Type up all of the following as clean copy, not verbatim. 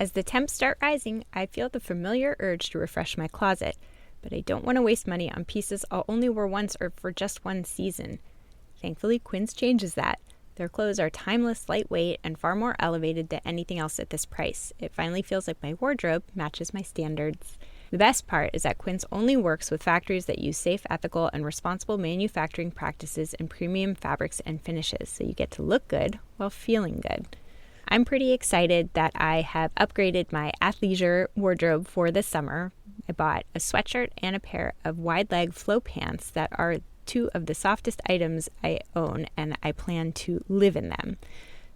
As the temps start rising, I feel the familiar urge to refresh my closet, but I don't want to waste money on pieces I'll only wear once or for just one season. Thankfully, Quince changes that. Their clothes are timeless, lightweight, and far more elevated than anything else at this price. It finally feels like my wardrobe matches my standards. The best part is that Quince only works with factories that use safe, ethical, and responsible manufacturing practices and premium fabrics and finishes, so you get to look good while feeling good. I'm pretty excited that I have upgraded my athleisure wardrobe for this summer. I bought a sweatshirt and a pair of wide-leg flow pants that are two of the softest items I own, and I plan to live in them.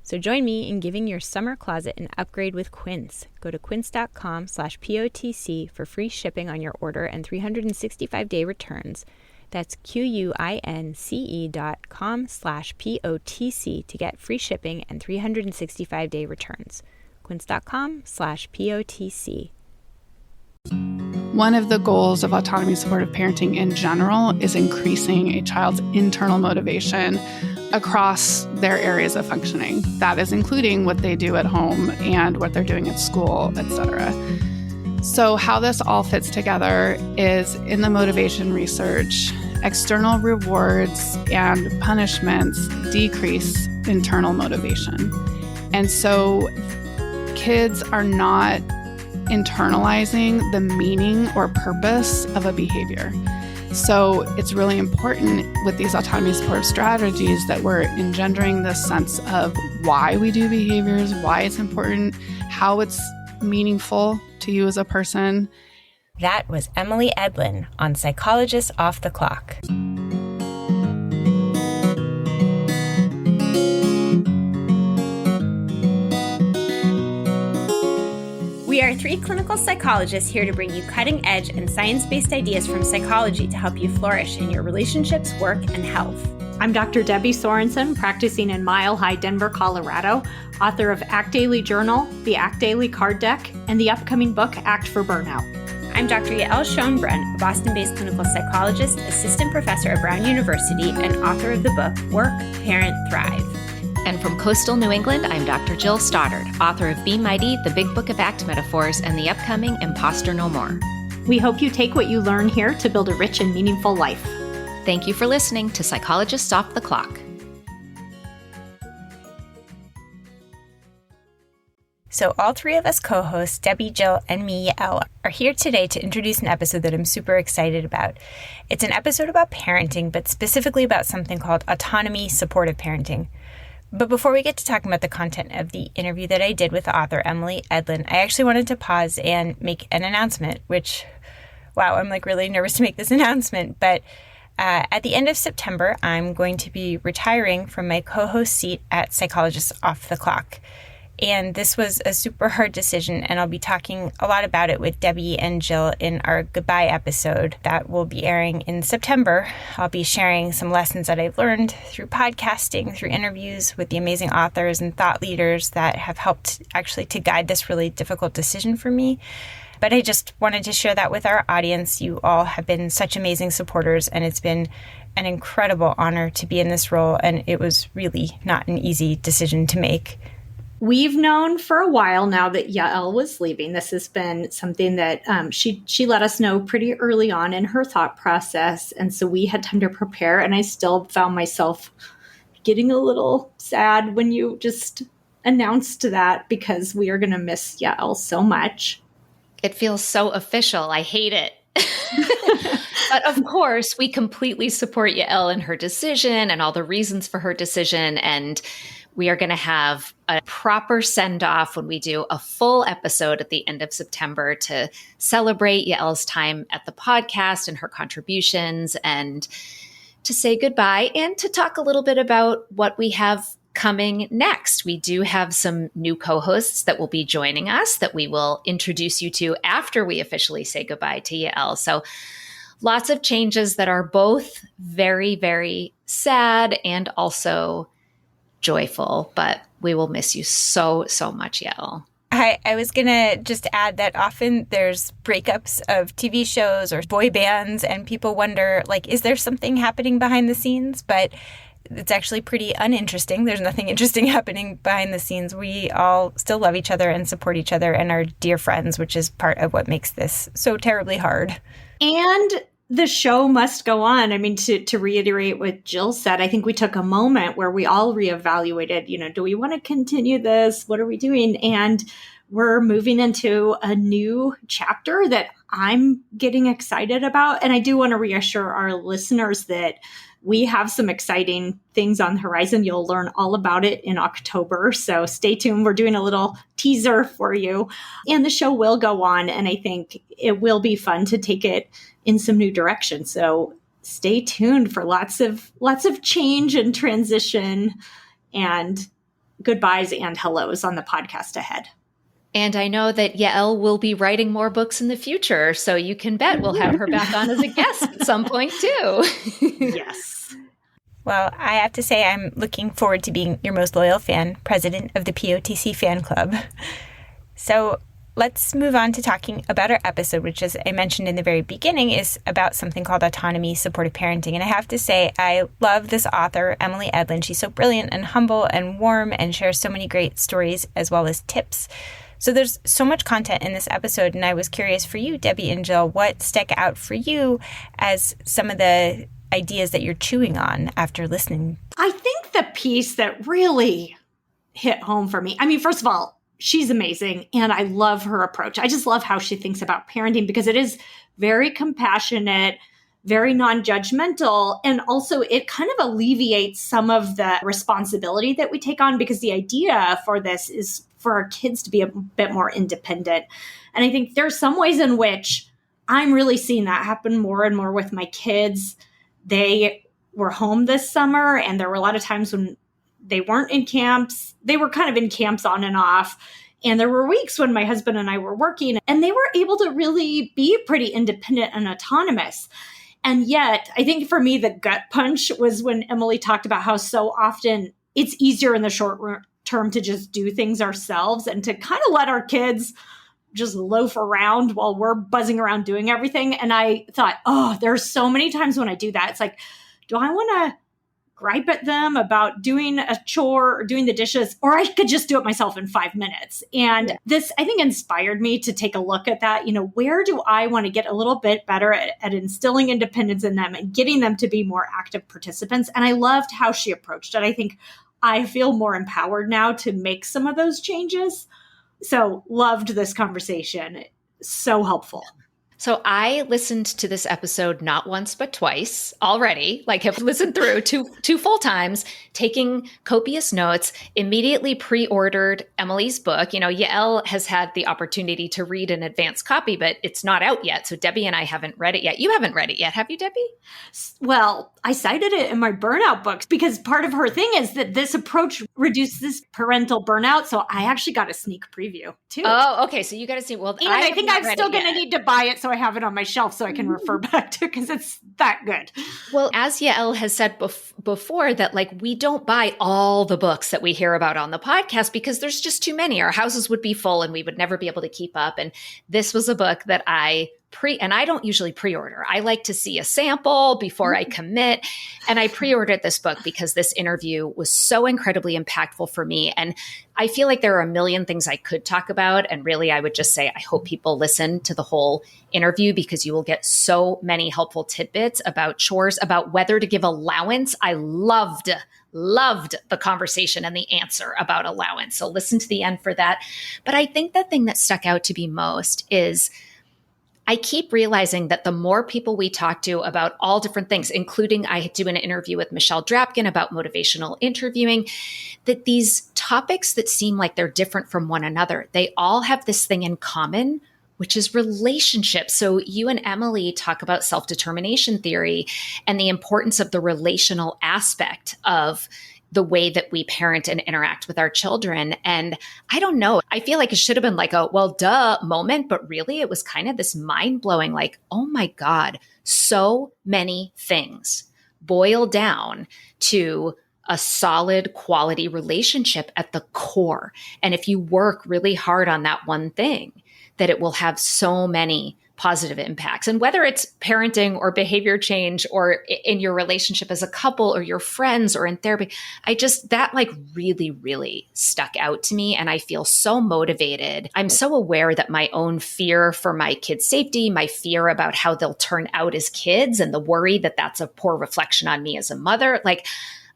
So join me in giving your summer closet an upgrade with Quince. Go to quince.com/POTC for free shipping on your order and 365-day returns. That's QUINCE.com/POTC to get free shipping and 365-day returns. Quince.com/POTC. One of the goals of autonomy-supportive parenting in general is increasing a child's internal motivation across their areas of functioning. That is including what they do at home and what they're doing at school, etc. So how this all fits together is in the motivation research, external rewards and punishments decrease internal motivation. And so kids are not internalizing the meaning or purpose of a behavior. So it's really important with these autonomy supportive strategies that we're engendering this sense of why we do behaviors, why it's important, how it's meaningful to you as a person. That was Emily Edlynn on Psychologists Off the Clock. We are three clinical psychologists here to bring you cutting-edge and science-based ideas from psychology to help you flourish in your relationships, work, and health. I'm Dr. Debbie Sorensen, practicing in Mile High, Denver, Colorado, author of Act Daily Journal, the Act Daily Card Deck, and the upcoming book, Act for Burnout. I'm Dr. Yael Schonbrun, a Boston-based clinical psychologist, assistant professor at Brown University, and author of the book Work, Parent, Thrive. And from coastal New England, I'm Dr. Jill Stoddard, author of Be Mighty, the Big Book of Act Metaphors, and the upcoming Imposter No More. We hope you take what you learn here to build a rich and meaningful life. Thank you for listening to Psychologists Off the Clock. So all three of us co-hosts, Debbie, Jill, and me, Yael, are here today to introduce an episode that I'm super excited about. It's an episode about parenting, but specifically about something called autonomy-supportive parenting. But before we get to talking about the content of the interview that I did with the author, Emily Edlynn, I actually wanted to pause and make an announcement, which, wow, I'm really nervous to make this announcement. But at the end of September, I'm going to be retiring from my co-host seat at Psychologists Off the Clock. And this was a super hard decision, and I'll be talking a lot about it with Debbie and Jill in our goodbye episode that will be airing in September. I'll be sharing some lessons that I've learned through podcasting, through interviews with the amazing authors and thought leaders that have helped actually to guide this really difficult decision for me. But I just wanted to share that with our audience. You all have been such amazing supporters, and it's been an incredible honor to be in this role, and it was really not an easy decision to make. We've known for a while now that Yael was leaving. This has been something that she let us know pretty early on in her thought process. And so we had time to prepare. And I still found myself getting a little sad when you just announced that, because we are going to miss Yael so much. It feels so official. I hate it. But of course, we completely support Yael in her decision and all the reasons for her decision. And we are going to have a proper send-off when we do a full episode at the end of September to celebrate Yael's time at the podcast and her contributions, and to say goodbye and to talk a little bit about what we have coming next. We do have some new co-hosts that will be joining us that we will introduce you to after we officially say goodbye to Yael. So lots of changes that are both very, very sad and also joyful, but we will miss you so, so much, Yael. I was going to just add that often there's breakups of TV shows or boy bands, and people wonder, is there something happening behind the scenes? But it's actually pretty uninteresting. There's nothing interesting happening behind the scenes. We all still love each other and support each other and are dear friends, which is part of what makes this so terribly hard. And the show must go on. I mean, to reiterate what Jill said, I think we took a moment where we all reevaluated, do we want to continue this? What are we doing? And we're moving into a new chapter that I'm getting excited about. And I do want to reassure our listeners that we have some exciting things on the horizon. You'll learn all about it in October. So stay tuned. We're doing a little teaser for you. And the show will go on. And I think it will be fun to take it in some new direction. So stay tuned for lots of change and transition and goodbyes and hellos on the podcast ahead. And I know that Yael will be writing more books in the future, so you can bet we'll have her back on as a guest at some point too. Yes. Well, I have to say I'm looking forward to being your most loyal fan, president of the POTC fan club. So let's move on to talking about our episode, which, as I mentioned in the very beginning, is about something called Autonomy-Supportive Parenting. And I have to say, I love this author, Emily Edlynn. She's so brilliant and humble and warm and shares so many great stories as well as tips. So there's so much content in this episode, and I was curious for you, Debbie and Jill, what stuck out for you as some of the ideas that you're chewing on after listening? I think the piece that really hit home for me, I mean, first of all, she's amazing, and I love her approach. I just love how she thinks about parenting because it is very compassionate, very non-judgmental, and also it kind of alleviates some of the responsibility that we take on because the idea for this is for our kids to be a bit more independent. And I think there's some ways in which I'm really seeing that happen more and more with my kids. They were home this summer, and there were a lot of times when they weren't in camps. They were kind of in camps on and off. And there were weeks when my husband and I were working, and they were able to really be pretty independent and autonomous. And yet, I think for me, the gut punch was when Emily talked about how so often it's easier in the short term to just do things ourselves and to kind of let our kids just loaf around while we're buzzing around doing everything. And I thought, there's so many times when I do that. It's like, do I want to gripe at them about doing a chore or doing the dishes, or I could just do it myself in 5 minutes. And this, I think, inspired me to take a look at that. Where do I want to get a little bit better at instilling independence in them and getting them to be more active participants? And I loved how she approached it. I think I feel more empowered now to make some of those changes. So loved this conversation. So helpful. So I listened to this episode not once, but twice already, have listened through two full times, taking copious notes, immediately pre-ordered Emily's book. Yael has had the opportunity to read an advanced copy, but it's not out yet. So Debbie and I haven't read it yet. You haven't read it yet, have you, Debbie? Well, I cited it in my burnout books because part of her thing is that this approach reduces parental burnout. So I actually got a sneak preview too. Oh, okay. So you got to see. Well, and I think I'm still going to need to buy it. So I have it on my shelf so I can refer back to because it's that good. Well, as Yael has said before, that we don't buy all the books that we hear about on the podcast because there's just too many. Our houses would be full and we would never be able to keep up. And this was a book that and I don't usually pre-order. I like to see a sample before I commit. And I pre-ordered this book because this interview was so incredibly impactful for me. And I feel like there are a million things I could talk about. And really, I would just say, I hope people listen to the whole interview because you will get so many helpful tidbits about chores, about whether to give allowance. I loved the conversation and the answer about allowance. So listen to the end for that. But I think the thing that stuck out to me most is I keep realizing that the more people we talk to about all different things, including I do an interview with Michelle Drapkin about motivational interviewing, that these topics that seem like they're different from one another, they all have this thing in common, which is relationships. So you and Emily talk about self-determination theory and the importance of the relational aspect of the way that we parent and interact with our children. And I don't know, I feel like it should have been a, well, duh moment, but really it was kind of this mind-blowing, oh my God, so many things boil down to a solid quality relationship at the core. And if you work really hard on that one thing, that it will have so many positive impacts. And whether it's parenting or behavior change or in your relationship as a couple or your friends or in therapy, that like really, really stuck out to me. And I feel so motivated. I'm so aware that my own fear for my kids' safety, my fear about how they'll turn out as kids, and the worry that that's a poor reflection on me as a mother, like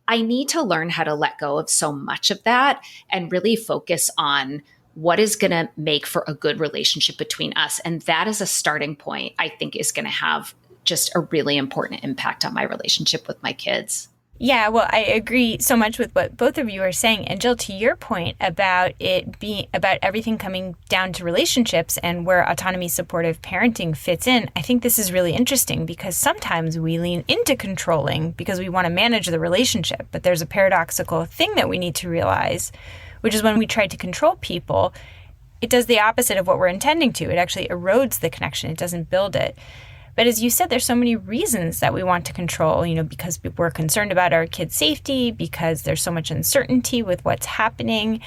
I need to learn how to let go of so much of that and really focus on what is going to make for a good relationship between us. And that is a starting point, I think, is going to have just a really important impact on my relationship with my kids. Yeah, well, I agree so much with what both of you are saying. And Jill, to your point about it being about everything coming down to relationships and where autonomy supportive parenting fits in, I think this is really interesting because sometimes we lean into controlling because we want to manage the relationship. But there's a paradoxical thing that we need to realize, which is when we try to control people, it does the opposite of what we're intending to. It actually erodes the connection. It doesn't build it. But as you said, there's so many reasons that we want to control, because we're concerned about our kids' safety, because there's so much uncertainty with what's happening.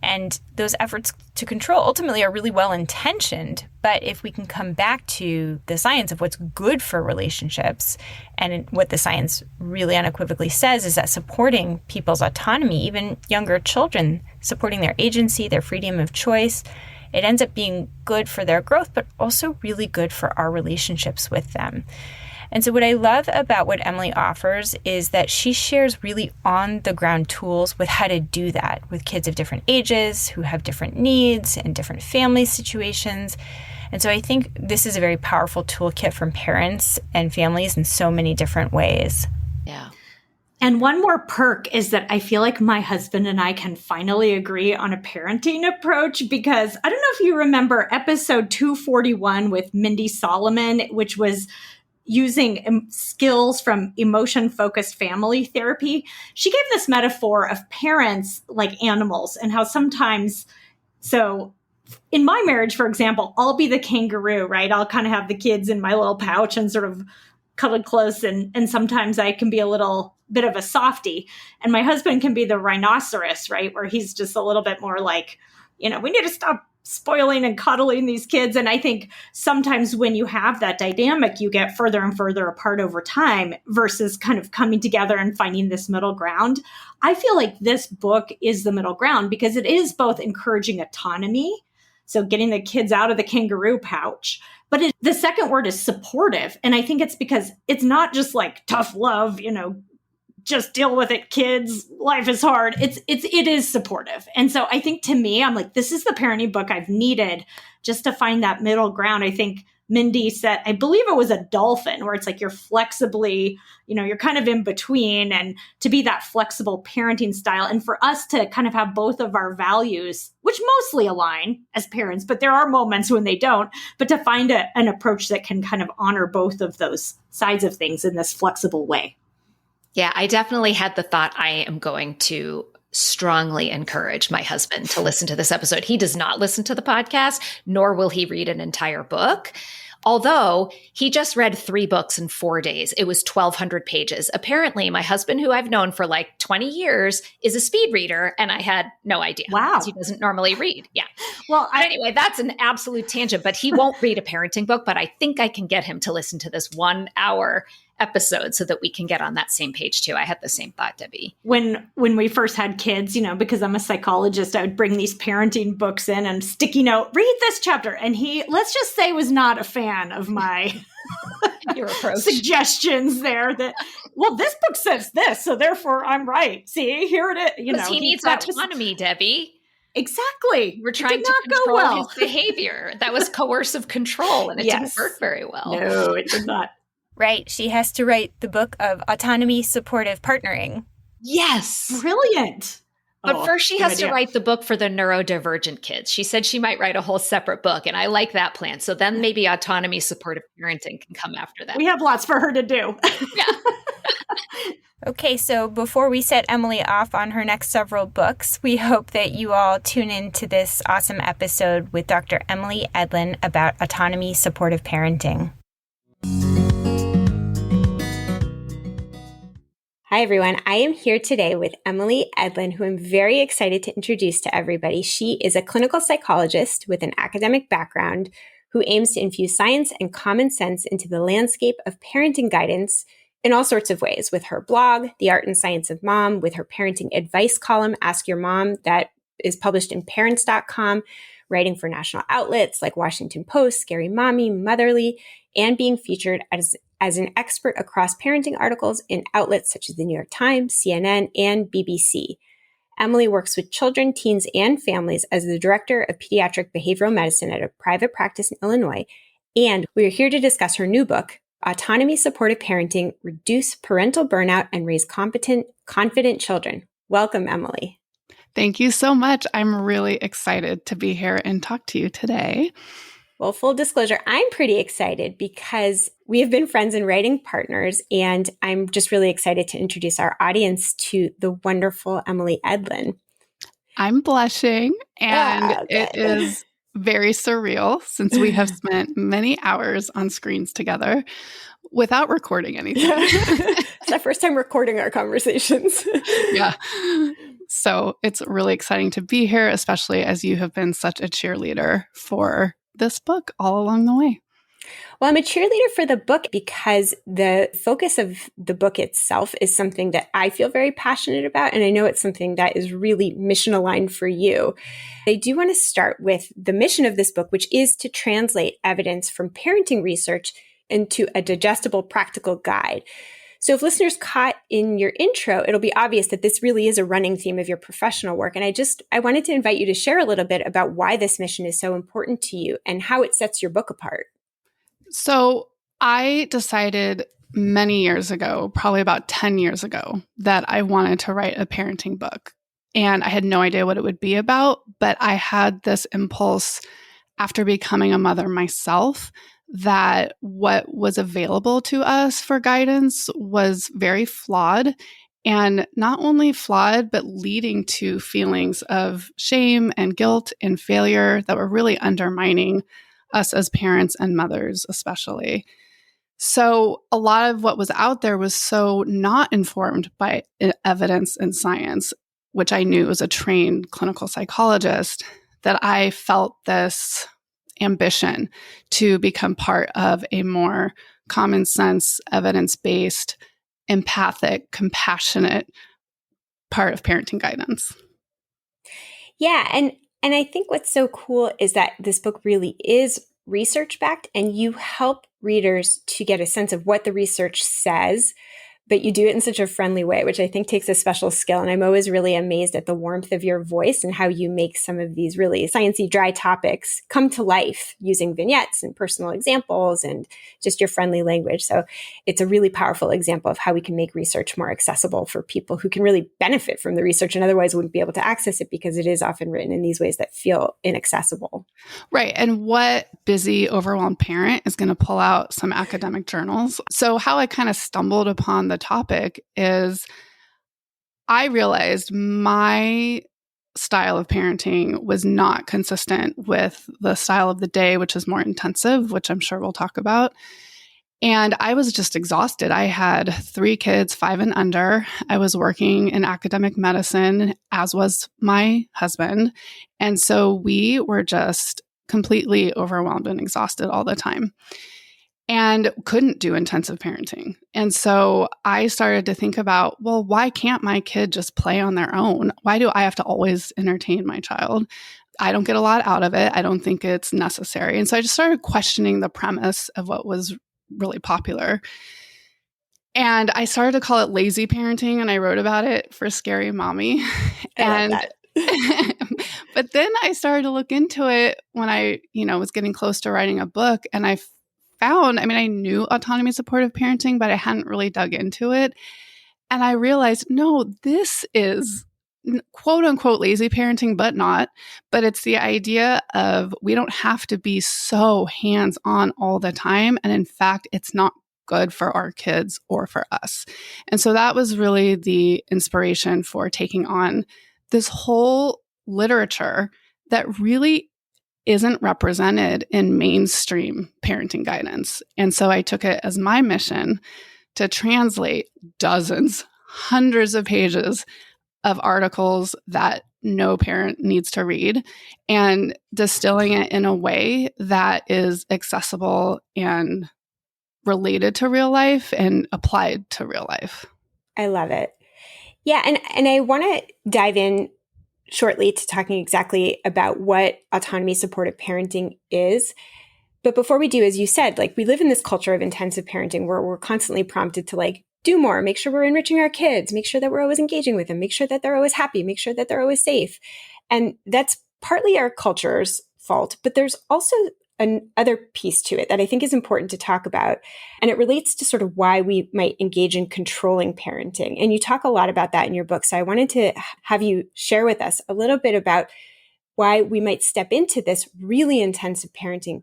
And those efforts to control ultimately are really well-intentioned. But if we can come back to the science of what's good for relationships, and what the science really unequivocally says is that supporting people's autonomy, even younger children, supporting their agency, their freedom of choice, it ends up being good for their growth, but also really good for our relationships with them. And so what I love about what Emily offers is that she shares really on-the-ground tools with how to do that with kids of different ages who have different needs and different family situations. And so I think this is a very powerful toolkit from parents and families in so many different ways. Yeah. And one more perk is that I feel like my husband and I can finally agree on a parenting approach, because I don't know if you remember episode 241 with Mindy Solomon, which was using skills from emotion-focused family therapy. She gave this metaphor of parents like animals and how sometimes, so in my marriage, for example, I'll be the kangaroo, right? I'll kind of have the kids in my little pouch and sort of cuddled close. And sometimes I can be a little bit of a softie. And my husband can be the rhinoceros, right? Where he's just a little bit more like, we need to stop spoiling and cuddling these kids. And I think sometimes when you have that dynamic, you get further and further apart over time versus kind of coming together and finding this middle ground. I feel like this book is the middle ground because it is both encouraging autonomy, so getting the kids out of the kangaroo pouch, but the second word is supportive. And I think it's because it's not just like tough love, just deal with it, kids. Life is hard. It is supportive. And so I think to me, I'm like, this is the parenting book I've needed just to find that middle ground. I think Mindy said, I believe it was a dolphin, where it's like you're flexibly, you're kind of in between, and to be that flexible parenting style. And for us to kind of have both of our values, which mostly align as parents, but there are moments when they don't, but to find an approach that can kind of honor both of those sides of things in this flexible way. Yeah, I definitely had the thought I am going to strongly encourage my husband to listen to this episode. He does not listen to the podcast, nor will he read an entire book. Although he just read 3 books in 4 days. It was 1,200 pages. Apparently, my husband, who I've known for like 20 years, is a speed reader, and I had no idea. Wow. He doesn't normally read. Yeah. Well, anyway, that's an absolute tangent, but he won't read a parenting book, but I think I can get him to listen to this 1-hour episode so that we can get on that same page too. I had the same thought, Debbie. When we first had kids, because I'm a psychologist, I would bring these parenting books in and sticky note, read this chapter. And he, let's just say, was not a fan of my your approach suggestions there that, well, this book says this, so therefore I'm right. See, here it is. Because he needs autonomy, Debbie. Exactly. We're trying to control his behavior. That was coercive control, and it didn't work very well. No, it did not. Right. She has to write the book of Autonomy-Supportive Partnering. Yes. Brilliant. But first she has to write the book for the neurodivergent kids. She said she might write a whole separate book, and I like that plan. So then maybe autonomy-supportive parenting can come after that. We have lots for her to do. Yeah. Okay, so before we set Emily off on her next several books, we hope that you all tune in to this awesome episode with Dr. Emily Edlynn about autonomy-supportive parenting. Hi, everyone. I am here today with Emily Edlynn, who I'm very excited to introduce to everybody. She is a clinical psychologist with an academic background who aims to infuse science and common sense into the landscape of parenting guidance in all sorts of ways, with her blog, The Art and Science of Mom, with her parenting advice column, Ask Your Mom, that is published in parents.com, writing for national outlets like Washington Post, Scary Mommy, Motherly, and being featured as an expert across parenting articles in outlets such as the New York Times, CNN, and BBC. Emily works with children, teens, and families as the director of pediatric behavioral medicine at a private practice in Illinois. And we are here to discuss her new book, Autonomy-Supportive Parenting, Reduce Parental Burnout and Raise Competent, Confident Children. Welcome, Emily. Thank you so much. I'm really excited to be here and talk to you today. Well, full disclosure, I'm pretty excited because we have been friends and writing partners, and I'm just really excited to introduce our audience to the wonderful Emily Edlynn. I'm blushing, and it is very surreal since we have spent many hours on screens together without recording anything. It's our first time recording our conversations. Yeah. So it's really exciting to be here, especially as you have been such a cheerleader for this book all along the way. Well, I'm a cheerleader for the book because the focus of the book itself is something that I feel very passionate about. And I know it's something that is really mission aligned for you. I do want to start with the mission of this book, which is to translate evidence from parenting research into a digestible, practical guide. So if listeners caught in your intro, it'll be obvious that this really is a running theme of your professional work. And I wanted to invite you to share a little bit about why this mission is so important to you and how it sets your book apart. So I decided many years ago, probably about 10 years ago, that I wanted to write a parenting book. And I had no idea what it would be about, but I had this impulse after becoming a mother myself that what was available to us for guidance was very flawed, and not only flawed, but leading to feelings of shame and guilt and failure that were really undermining us as parents and mothers, especially. So a lot of what was out there was so not informed by evidence and science, which I knew as a trained clinical psychologist, that I felt this ambition to become part of a more common sense, evidence-based, empathic, compassionate part of parenting guidance. Yeah. And I think what's so cool is that this book really is research-backed, and you help readers to get a sense of what the research says, but you do it in such a friendly way, which I think takes a special skill. And I'm always really amazed at the warmth of your voice and how you make some of these really sciencey, dry topics come to life using vignettes and personal examples and just your friendly language. So it's a really powerful example of how we can make research more accessible for people who can really benefit from the research and otherwise wouldn't be able to access it because it is often written in these ways that feel inaccessible. Right. And what busy, overwhelmed parent is going to pull out some academic journals? So how I kind of stumbled upon the topic is I realized my style of parenting was not consistent with the style of the day, which is more intensive, which I'm sure we'll talk about. And I was just exhausted. I had 3 kids, 5 and under. I was working in academic medicine, as was my husband. And so we were just completely overwhelmed and exhausted all the time and couldn't do intensive parenting. And so I started to think about, well, why can't my kid just play on their own? Why do I have to always entertain my child? I don't get a lot out of it. I don't think it's necessary. And so I just started questioning the premise of what was really popular. And I started to call it lazy parenting, and I wrote about it for Scary Mommy. I love that. But then I started to look into it when I, was getting close to writing a book, and I found, I knew autonomy-supportive parenting, but I hadn't really dug into it. And I realized, no, this is quote unquote lazy parenting, but not. But it's the idea of we don't have to be so hands-on all the time. And in fact, it's not good for our kids or for us. And so that was really the inspiration for taking on this whole literature that really isn't represented in mainstream parenting guidance. And so I took it as my mission to translate dozens, hundreds of pages of articles that no parent needs to read, and distilling it in a way that is accessible and related to real life and applied to real life. I love it. Yeah, and I want to dive in shortly to talking exactly about what autonomy supportive parenting is. But before we do, as you said, like we live in this culture of intensive parenting where we're constantly prompted to like do more, make sure we're enriching our kids, make sure that we're always engaging with them, make sure that they're always happy, make sure that they're always safe. And that's partly our culture's fault, but there's also another piece to it that I think is important to talk about. And it relates to sort of why we might engage in controlling parenting. And you talk a lot about that in your book. So I wanted to have you share with us a little bit about why we might step into this really intensive parenting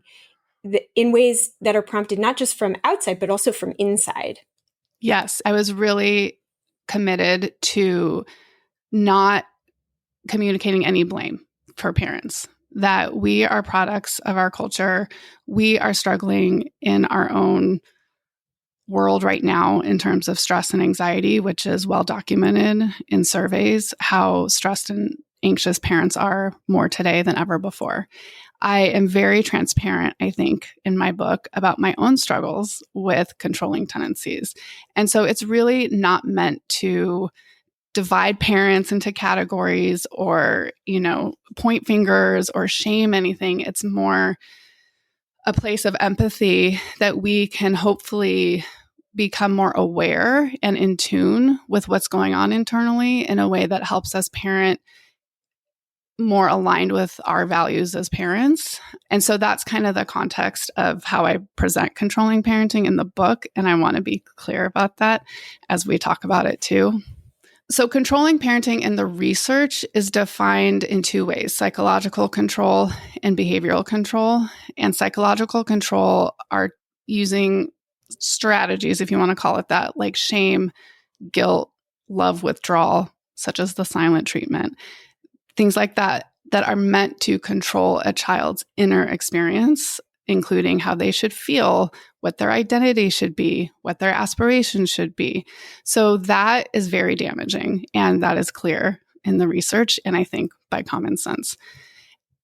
in ways that are prompted not just from outside, but also from inside. Yes, I was really committed to not communicating any blame for parents, that we are products of our culture. We are struggling in our own world right now in terms of stress and anxiety, which is well documented in surveys, how stressed and anxious parents are more today than ever before. I am very transparent, I think, in my book about my own struggles with controlling tendencies. And so it's really not meant to divide parents into categories or, point fingers or shame anything. It's more a place of empathy that we can hopefully become more aware and in tune with what's going on internally in a way that helps us parent more aligned with our values as parents. And so that's kind of the context of how I present controlling parenting in the book. And I want to be clear about that as we talk about it too. So controlling parenting in the research is defined in two ways: psychological control and behavioral control. And psychological control are using strategies, if you want to call it that, like shame, guilt, love withdrawal, such as the silent treatment, things like that, that are meant to control a child's inner experience, including how they should feel, what their identity should be, what their aspirations should be. So that is very damaging, and that is clear in the research, and I think by common sense.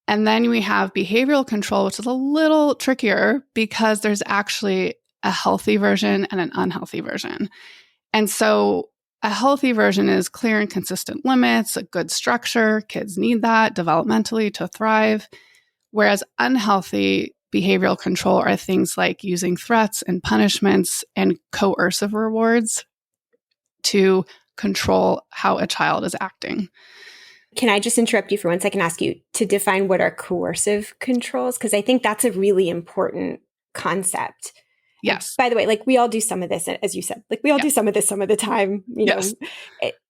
And then we have behavioral control, which is a little trickier because there's actually a healthy version and an unhealthy version. And so a healthy version is clear and consistent limits, a good structure. Kids need that developmentally to thrive. Whereas unhealthy behavioral control are things like using threats and punishments and coercive rewards to control how a child is acting. Can I just interrupt you for 1 second and ask you to define what are coercive controls? Because I think that's a really important concept. Yes. And by the way, like we all do some of this, as you said, like we all do some of this some of the time. Yes.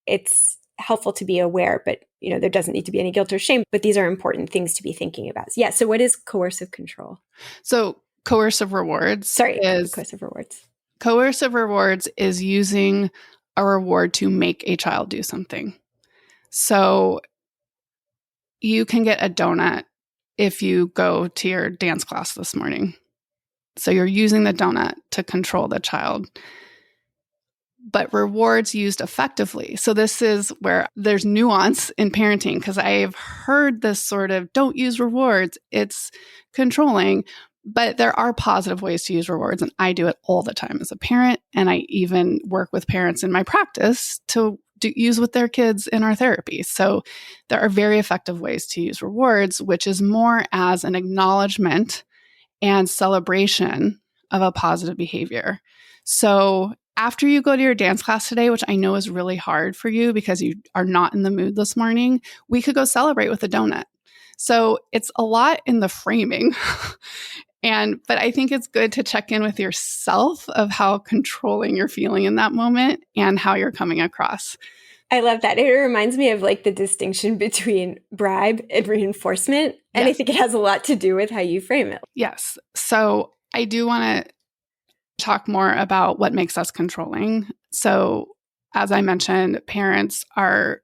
It's helpful to be aware, but there doesn't need to be any guilt or shame. But these are important things to be thinking about. Yeah. So what is coercive control? So coercive rewards. Coercive rewards. Coercive rewards is using a reward to make a child do something. So you can get a donut if you go to your dance class this morning. So you're using the donut to control the child. But rewards used effectively. So this is where there's nuance in parenting, because I've heard this sort of don't use rewards, it's controlling. But there are positive ways to use rewards, and I do it all the time as a parent. And I even work with parents in my practice to use with their kids in our therapy. So there are very effective ways to use rewards, which is more as an acknowledgement and celebration of a positive behavior. So after you go to your dance class today, which I know is really hard for you because you are not in the mood this morning, we could go celebrate with a donut. So it's a lot in the framing. But I think it's good to check in with yourself of how controlling you're feeling in that moment and how you're coming across. I love that. It reminds me of like the distinction between bribe and reinforcement. And I think it has a lot to do with how you frame it. Yes. So I do want to talk more about what makes us controlling. So as I mentioned, parents are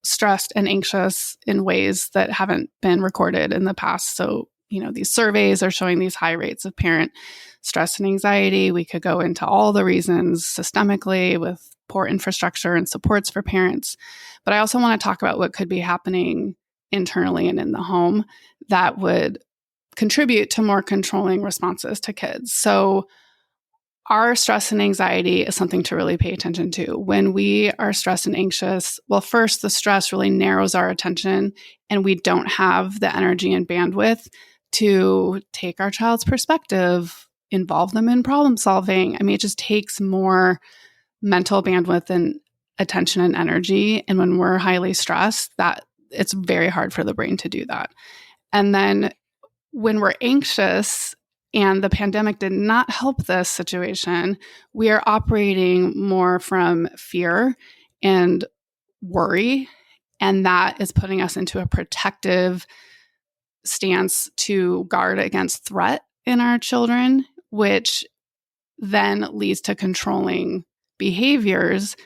stressed and anxious in ways that haven't been recorded in the past. So, these surveys are showing these high rates of parent stress and anxiety. We could go into all the reasons systemically with poor infrastructure and supports for parents. But I also want to talk about what could be happening internally and in the home that would contribute to more controlling responses to kids. So our stress and anxiety is something to really pay attention to. When we are stressed and anxious, well, first, the stress really narrows our attention, and we don't have the energy and bandwidth to take our child's perspective, involve them in problem solving. I mean, it just takes more mental bandwidth and attention and energy. And when we're highly stressed, that it's very hard for the brain to do that. And then when we're anxious, and the pandemic did not help this situation, we are operating more from fear and worry. And that is putting us into a protective stance to guard against threat in our children, which then leads to controlling behaviors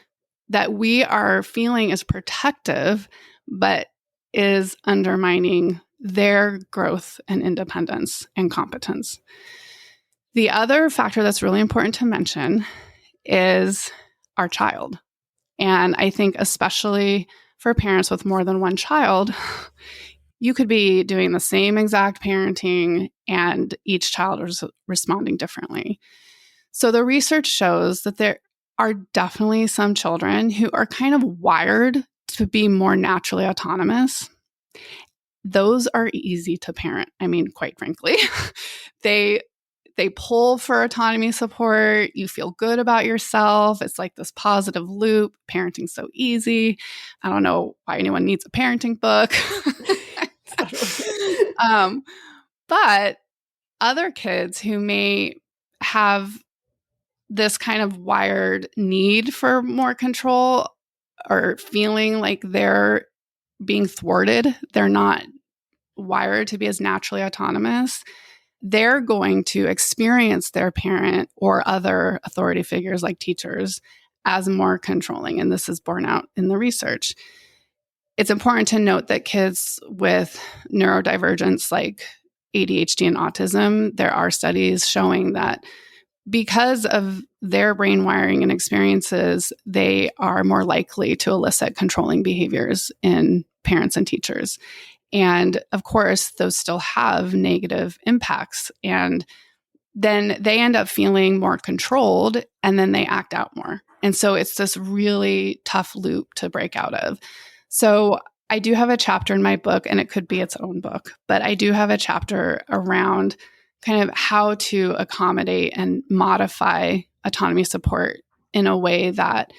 that we are feeling as protective, but is undermining their growth and independence and competence. The other factor that's really important to mention is our child. And I think especially for parents with more than one child, you could be doing the same exact parenting and each child is responding differently. So the research shows that there are definitely some children who are kind of wired to be more naturally autonomous. Those are easy to parent. I mean, quite frankly, they pull for autonomy support. You feel good about yourself. It's like this positive loop. Parenting's so easy. I don't know why anyone needs a parenting book. But other kids who may have this kind of wired need for more control or feeling like they're being thwarted, they're not wired to be as naturally autonomous, they're going to experience their parent or other authority figures like teachers as more controlling. And this is borne out in the research. It's important to note that kids with neurodivergence like ADHD and autism, there are studies showing that because of their brain wiring and experiences, they are more likely to elicit controlling behaviors in parents and teachers. And of course, those still have negative impacts. And then they end up feeling more controlled and then they act out more. And so it's this really tough loop to break out of. So I do have a chapter in my book, and it could be its own book, but I do have a chapter around kind of how to accommodate and modify autonomy support in a way that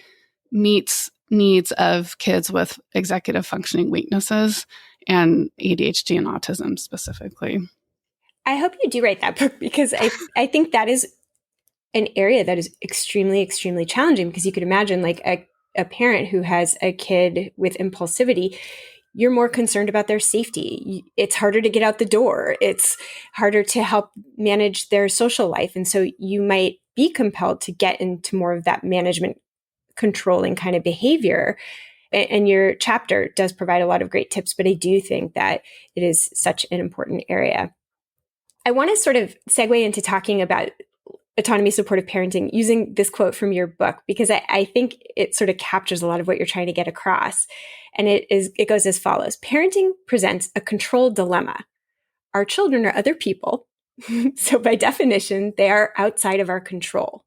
meets needs of kids with executive functioning weaknesses and ADHD and autism specifically. I hope you do write that book, because I think that is an area that is extremely, extremely challenging, because you could imagine like a parent who has a kid with impulsivity, you're more concerned about their safety. It's harder to get out the door. It's harder to help manage their social life. And so you might be compelled to get into more of that management controlling kind of behavior. And your chapter does provide a lot of great tips, but I do think that it is such an important area. I want to sort of segue into talking about autonomy supportive parenting using this quote from your book, because I think it sort of captures a lot of what you're trying to get across. And it goes as follows. Parenting presents a control dilemma. Our children are other people. So by definition, they are outside of our control.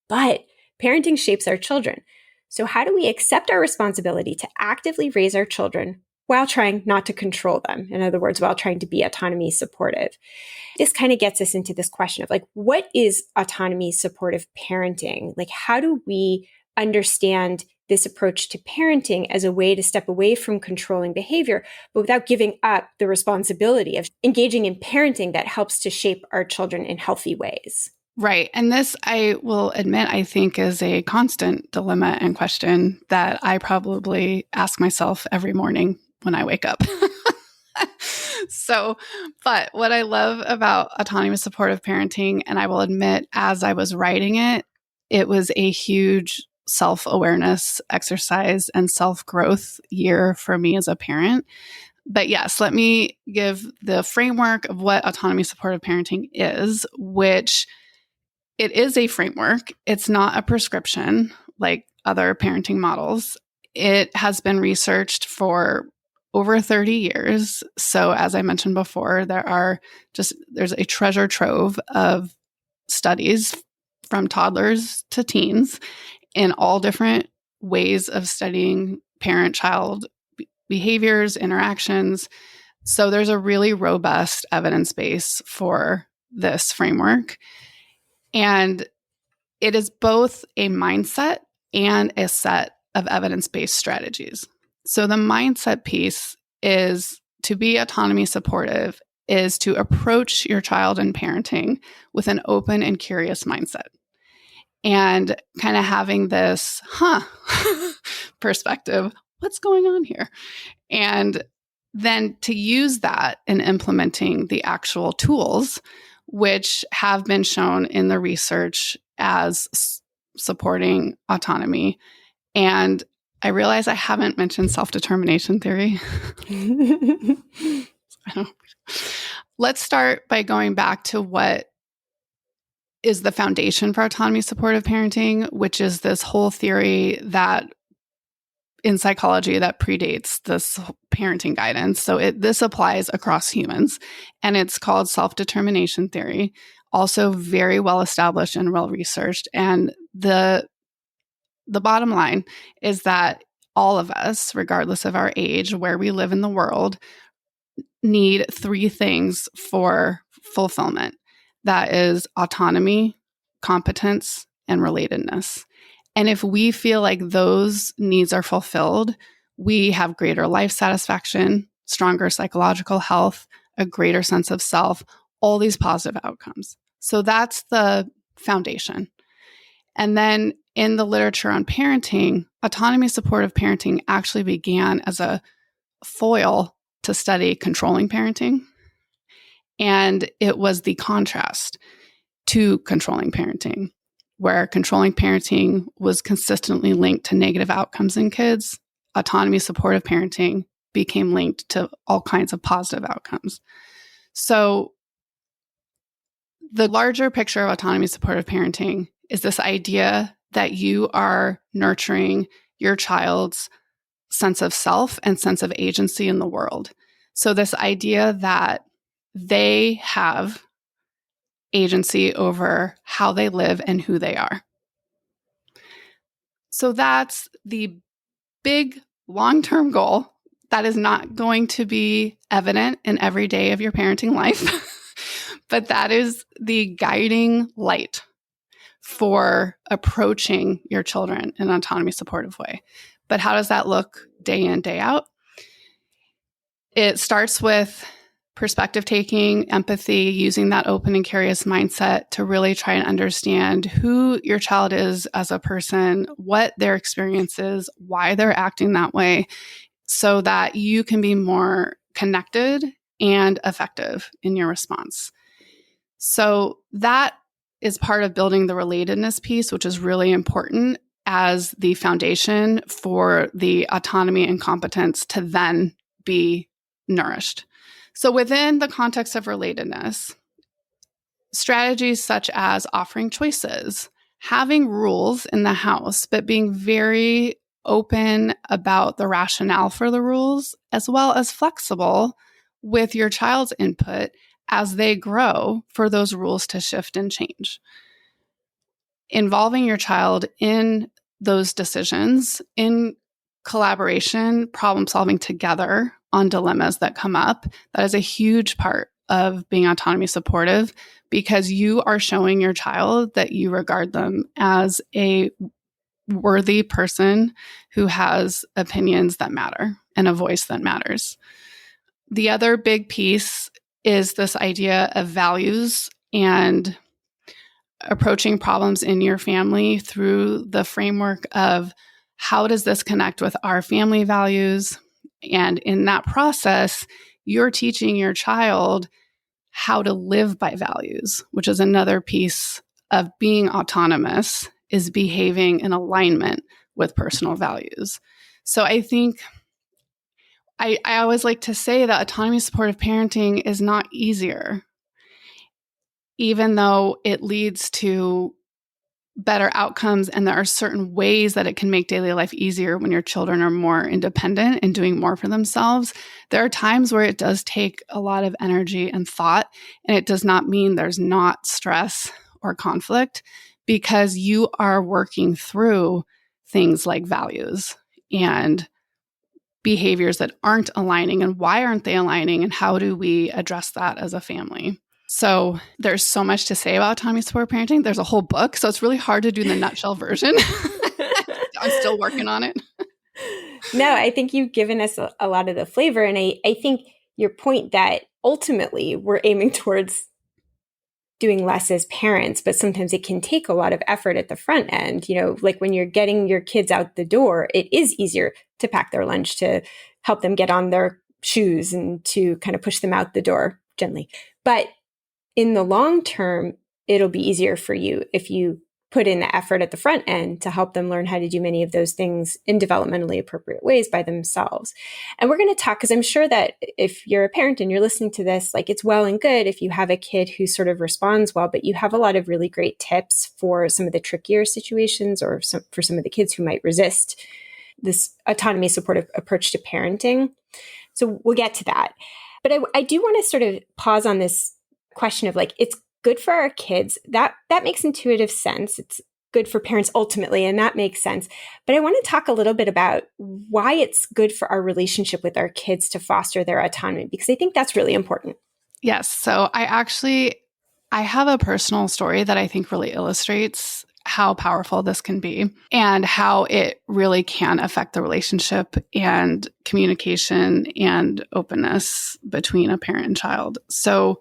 But parenting shapes our children. So how do we accept our responsibility to actively raise our children while trying not to control them? In other words, while trying to be autonomy supportive. This kind of gets us into this question of like, what is autonomy supportive parenting? Like, how do we understand this approach to parenting as a way to step away from controlling behavior, but without giving up the responsibility of engaging in parenting that helps to shape our children in healthy ways? Right. And this, I will admit, I think is a constant dilemma and question that I probably ask myself every morning when I wake up. But what I love about autonomy supportive parenting, and I will admit, as I was writing it, it was a huge self-awareness exercise and self-growth year for me as a parent. But yes, let me give the framework of what autonomy supportive parenting is, which it is a framework. It's not a prescription like other parenting models. It has been researched for over 30 years. So as I mentioned before, there's a treasure trove of studies from toddlers to teens in all different ways of studying parent-child behaviors, interactions. So there's a really robust evidence base for this framework. And it is both a mindset and a set of evidence-based strategies. So the mindset piece is to be autonomy supportive is to approach your child in parenting with an open and curious mindset and kind of having this, perspective, what's going on here? And then to use that in implementing the actual tools, which have been shown in the research as supporting autonomy. And I realize I haven't mentioned self-determination theory. Let's start by going back to what is the foundation for autonomy supportive parenting, which is this whole theory that in psychology that predates this parenting guidance. So this applies across humans, and it's called self-determination theory, also very well established and well researched. And the bottom line is that all of us, regardless of our age, where we live in the world, need three things for fulfillment. That is autonomy, competence, and relatedness. And if we feel like those needs are fulfilled, we have greater life satisfaction, stronger psychological health, a greater sense of self, all these positive outcomes. So that's the foundation. And then in the literature on parenting, autonomy supportive parenting actually began as a foil to study controlling parenting. And it was the contrast to controlling parenting, where controlling parenting was consistently linked to negative outcomes in kids. Autonomy supportive parenting became linked to all kinds of positive outcomes. So the larger picture of autonomy supportive parenting is this idea that you are nurturing your child's sense of self and sense of agency in the world. So this idea that they have agency over how they live and who they are. So that's the big long-term goal that is not going to be evident in every day of your parenting life, but that is the guiding light for approaching your children in an autonomy supportive way. But how does that look day in, day out? It starts with perspective taking, empathy, using that open and curious mindset to really try and understand who your child is as a person, what their experience is, why they're acting that way, so that you can be more connected and effective in your response. So that is part of building the relatedness piece, which is really important as the foundation for the autonomy and competence to then be nourished. So within the context of relatedness, strategies such as offering choices, having rules in the house, but being very open about the rationale for the rules, as well as flexible with your child's input as they grow for those rules to shift and change. Involving your child in those decisions, in collaboration, problem solving together on dilemmas that come up, that is a huge part of being autonomy supportive, because you are showing your child that you regard them as a worthy person who has opinions that matter and a voice that matters. The other big piece is this idea of values and approaching problems in your family through the framework of how does this connect with our family values? And in that process, you're teaching your child how to live by values, which is another piece of being autonomous, is behaving in alignment with personal values. So I think I always like to say that autonomy supportive parenting is not easier, even though it leads to better outcomes, and there are certain ways that it can make daily life easier when your children are more independent and doing more for themselves. There are times where it does take a lot of energy and thought, and it does not mean there's not stress or conflict, because you are working through things like values and behaviors that aren't aligning, and why aren't they aligning, and how do we address that as a family. So there's so much to say about autonomy support parenting. There's a whole book, so it's really hard to do the nutshell version. I'm still working on it. No, I think you've given us a lot of the flavor. And I think your point that ultimately we're aiming towards doing less as parents, but sometimes it can take a lot of effort at the front end. Like when you're getting your kids out the door, it is easier to pack their lunch, to help them get on their shoes, and to kind of push them out the door gently. But in the long term, it'll be easier for you if you put in the effort at the front end to help them learn how to do many of those things in developmentally appropriate ways by themselves. And we're going to talk, because I'm sure that if you're a parent and you're listening to this, like, it's well and good if you have a kid who sort of responds well, but you have a lot of really great tips for some of the trickier situations, or for some of the kids who might resist this autonomy supportive approach to parenting. So we'll get to that. But I do want to sort of pause on this question of, like, it's good for our kids. That makes intuitive sense. It's good for parents ultimately, and that makes sense. But I want to talk a little bit about why it's good for our relationship with our kids to foster their autonomy, because I think that's really important. Yes. So I have a personal story that I think really illustrates how powerful this can be, and how it really can affect the relationship and communication and openness between a parent and child. So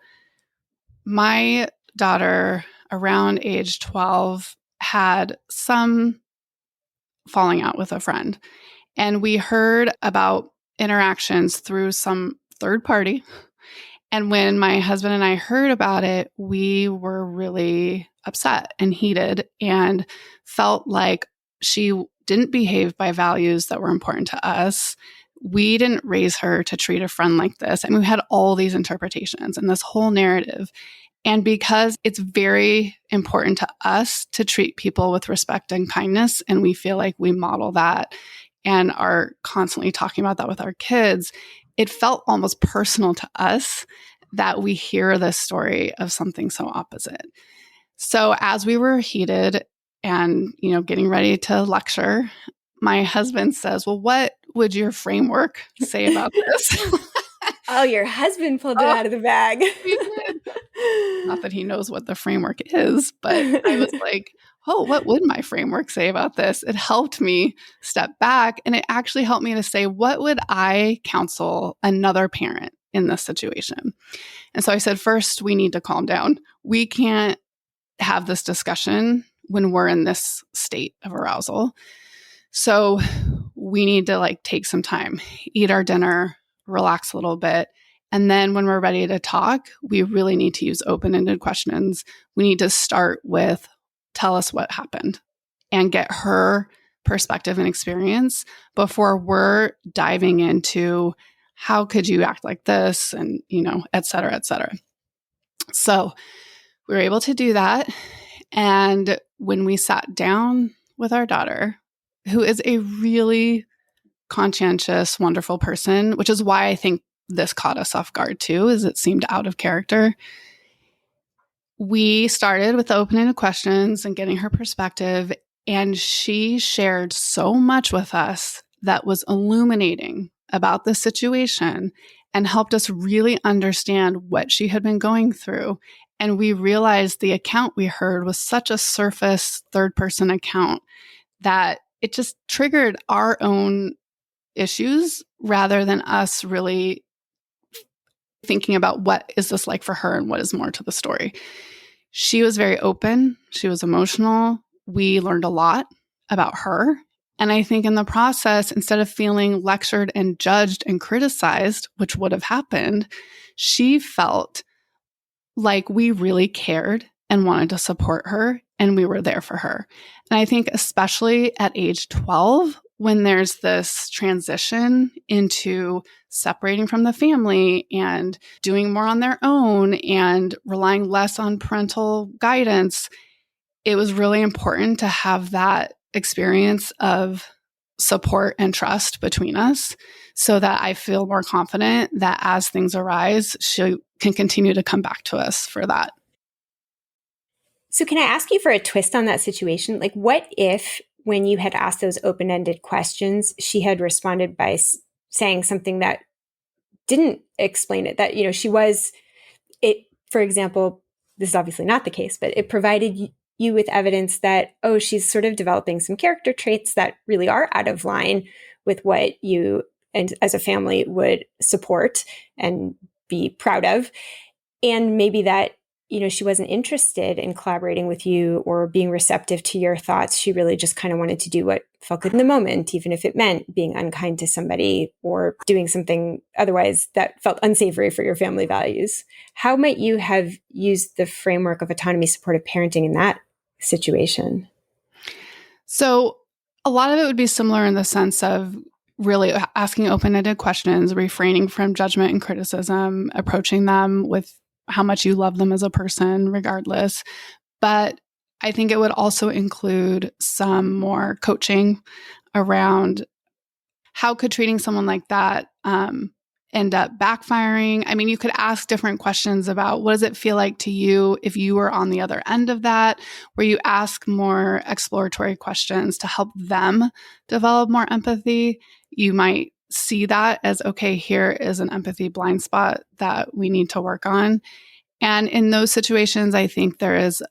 my daughter, around age 12, had some falling out with a friend. And we heard about interactions through some third party. And when my husband and I heard about it, we were really upset and heated, and felt like she didn't behave by values that were important to us. We didn't raise her to treat a friend like this. And we had all these interpretations and this whole narrative. And because it's very important to us to treat people with respect and kindness, and we feel like we model that and are constantly talking about that with our kids, it felt almost personal to us that we hear this story of something so opposite. So as we were heated and, getting ready to lecture, my husband says, "Well, what would your framework say about this?" Oh, your husband pulled it out of the bag. He did. Not that he knows what the framework is, but I was like, oh, what would my framework say about this? It helped me step back, and it actually helped me to say, what would I counsel another parent in this situation? And so I said, first, we need to calm down. We can't have this discussion when we're in this state of arousal. So we need to take some time, eat our dinner, relax a little bit. And then when we're ready to talk, we really need to use open-ended questions. We need to start with, tell us what happened, and get her perspective and experience before we're diving into how could you act like this, and, et cetera, et cetera. So we were able to do that. And when we sat down with our daughter, who is a really conscientious, wonderful person, which is why I think this caught us off guard too, is it seemed out of character. We started with open-ended questions and getting her perspective, and she shared so much with us that was illuminating about the situation and helped us really understand what she had been going through. And we realized the account we heard was such a surface third-person account that it just triggered our own issues rather than us really thinking about what is this like for her and what is more to the story. She was very open. She was emotional. We learned a lot about her. And I think in the process, instead of feeling lectured and judged and criticized, which would have happened, she felt like we really cared and wanted to support her, and we were there for her. And I think especially at age 12, when there's this transition into separating from the family and doing more on their own and relying less on parental guidance, it was really important to have that experience of support and trust between us so that I feel more confident that as things arise, she can continue to come back to us for that. So can I ask you for a twist on that situation? Like, what if when you had asked those open-ended questions, she had responded by saying something that didn't explain it, that, she was, for example, this is obviously not the case, but it provided you with evidence that, oh, she's sort of developing some character traits that really are out of line with what you and as a family would support and be proud of. And maybe that, she wasn't interested in collaborating with you or being receptive to your thoughts. She really just kind of wanted to do what felt good in the moment, even if it meant being unkind to somebody or doing something otherwise that felt unsavory for your family values. How might you have used the framework of autonomy supportive parenting in that situation? So a lot of it would be similar in the sense of really asking open-ended questions, refraining from judgment and criticism, approaching them with how much you love them as a person, regardless. But I think it would also include some more coaching around how could treating someone like that end up backfiring. I mean, you could ask different questions about what does it feel like to you if you were on the other end of that, where you ask more exploratory questions to help them develop more empathy. You might see that as, okay, here is an empathy blind spot that we need to work on. And in those situations, I think there is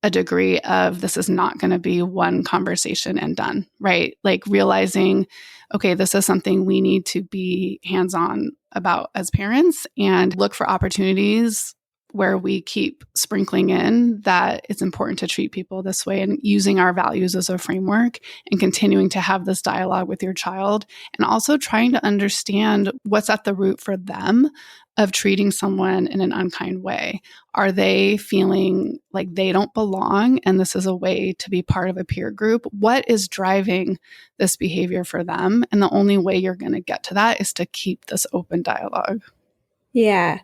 a degree of this is not going to be one conversation and done, right? Like realizing, okay, this is something we need to be hands-on about as parents and look for opportunities where we keep sprinkling in that it's important to treat people this way and using our values as a framework and continuing to have this dialogue with your child and also trying to understand what's at the root for them of treating someone in an unkind way. Are they feeling like they don't belong and this is a way to be part of a peer group? What is driving this behavior for them? And the only way you're going to get to that is to keep this open dialogue. Yeah.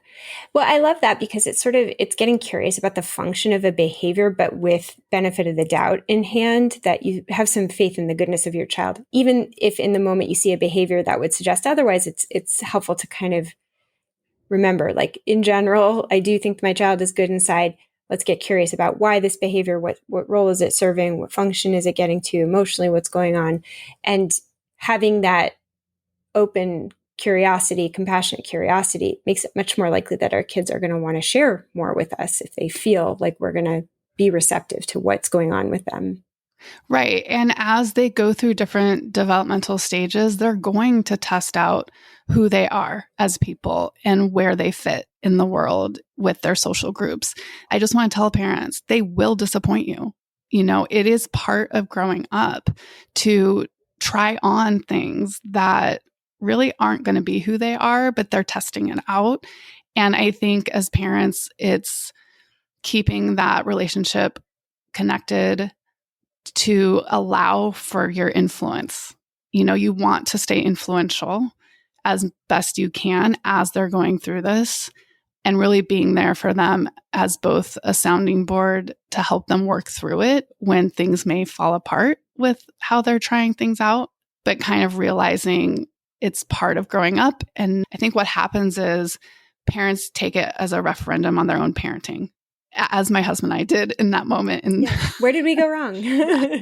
Well, I love that because it's getting curious about the function of a behavior, but with benefit of the doubt in hand, that you have some faith in the goodness of your child. Even if in the moment you see a behavior that would suggest otherwise, it's helpful to kind of remember, like in general, I do think my child is good inside. Let's get curious about why this behavior, what role is it serving? What function is it getting to emotionally? What's going on? And having that open curiosity, compassionate curiosity makes it much more likely that our kids are going to want to share more with us if they feel like we're going to be receptive to what's going on with them. Right. And as they go through different developmental stages, they're going to test out who they are as people and where they fit in the world with their social groups. I just want to tell parents, they will disappoint you. It is part of growing up to try on things that really aren't going to be who they are, but they're testing it out. And I think as parents, it's keeping that relationship connected to allow for your influence. You want to stay influential as best you can as they're going through this and really being there for them as both a sounding board to help them work through it when things may fall apart with how they're trying things out, but kind of realizing it's part of growing up. And I think what happens is parents take it as a referendum on their own parenting, as my husband and I did in that moment. And where did we go wrong?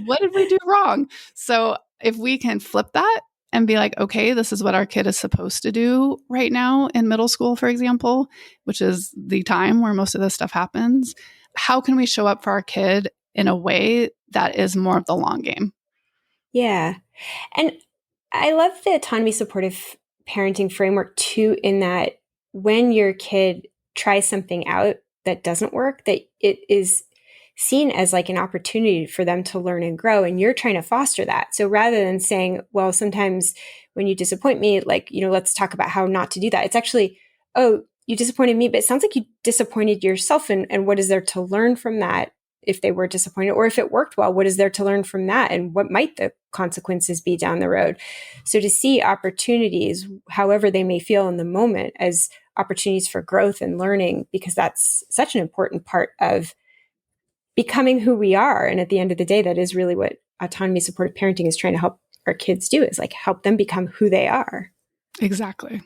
What did we do wrong? So if we can flip that and be like, okay, this is what our kid is supposed to do right now in middle school, for example, which is the time where most of this stuff happens. How can we show up for our kid in a way that is more of the long game? Yeah. And I love the autonomy supportive parenting framework too, in that when your kid tries something out that doesn't work, that it is seen as like an opportunity for them to learn and grow. And you're trying to foster that. So rather than saying, well, sometimes when you disappoint me, like, let's talk about how not to do that. It's actually, oh, you disappointed me, but it sounds like you disappointed yourself. And what is there to learn from that if they were disappointed? Or if it worked well, what is there to learn from that? And what might the consequences be down the road? So to see opportunities, however they may feel in the moment, as opportunities for growth and learning, because that's such an important part of becoming who we are. And at the end of the day, that is really what autonomy supportive parenting is trying to help our kids do, is like help them become who they are. Exactly.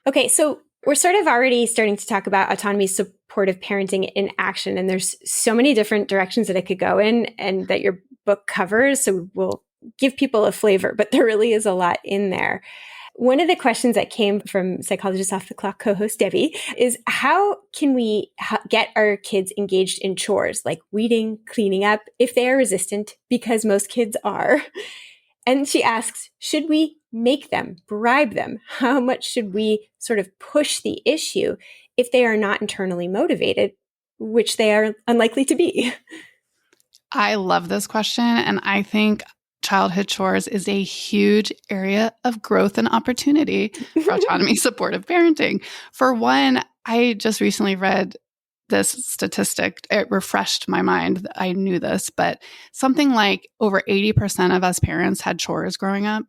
Okay, so we're sort of already starting to talk about autonomy supportive parenting in action, and there's so many different directions that it could go in and that your book covers. So we'll give people a flavor, but there really is a lot in there. One of the questions that came from Psychologist Off the Clock co-host Debbie is, how can we get our kids engaged in chores like weeding, cleaning up, if they are resistant, because most kids are? And she asks, should we make them, bribe them? How much should we sort of push the issue if they are not internally motivated, which they are unlikely to be? I love this question. And I think childhood chores is a huge area of growth and opportunity for autonomy supportive parenting. For one, I just recently read this statistic. It refreshed my mind. I knew this, but something like over 80% of us parents had chores growing up.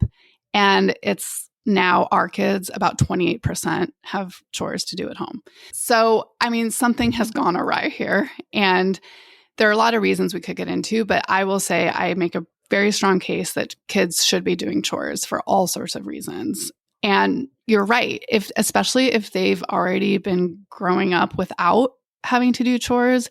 And it's now our kids, about 28% have chores to do at home. So, I mean, something has gone awry here. And there are a lot of reasons we could get into, but I will say I make a very strong case that kids should be doing chores for all sorts of reasons. And you're right, especially if they've already been growing up without having to do chores,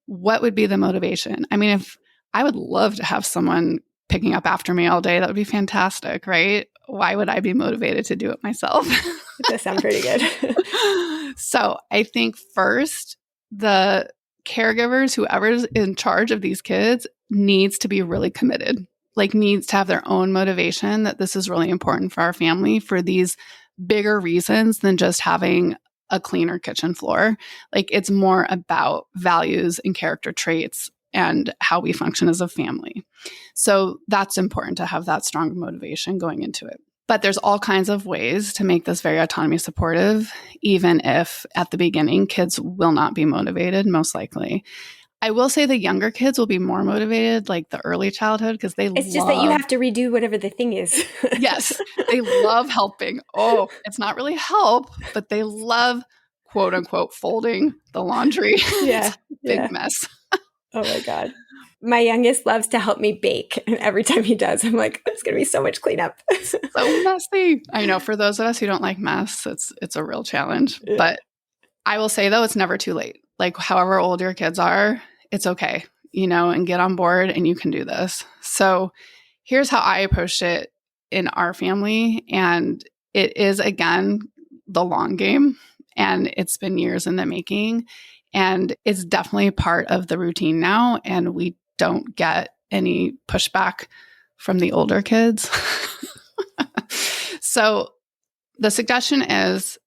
what would be the motivation? I mean, if I would love to have someone picking up after me all day, that would be fantastic, right? Why would I be motivated to do it myself? It does sound pretty good. So I think first, the caregivers, whoever's in charge of these kids, needs to be really committed, like needs to have their own motivation that this is really important for our family for these bigger reasons than just having a cleaner kitchen floor. Like it's more about values and character traits and how we function as a family. So that's important to have that strong motivation going into it. But there's all kinds of ways to make this very autonomy supportive, even if at the beginning kids will not be motivated, most likely. I will say the younger kids will be more motivated, like the early childhood, because It's just that you have to redo whatever the thing is. Yes, they love helping. Oh, it's not really help, but they love, quote unquote, folding the laundry. Yeah. It's a big mess. Oh my God. My youngest loves to help me bake. And every time he does, I'm like, it's going to be so much cleanup. So messy. I know, for those of us who don't like mess, it's a real challenge. Yeah. But I will say, though, it's never too late. Like, however old your kids are, it's okay, and get on board and you can do this. So here's how I approached it in our family. And it is, again, the long game. And it's been years in the making. And it's definitely part of the routine now. And we don't get any pushback from the older kids. So the suggestion is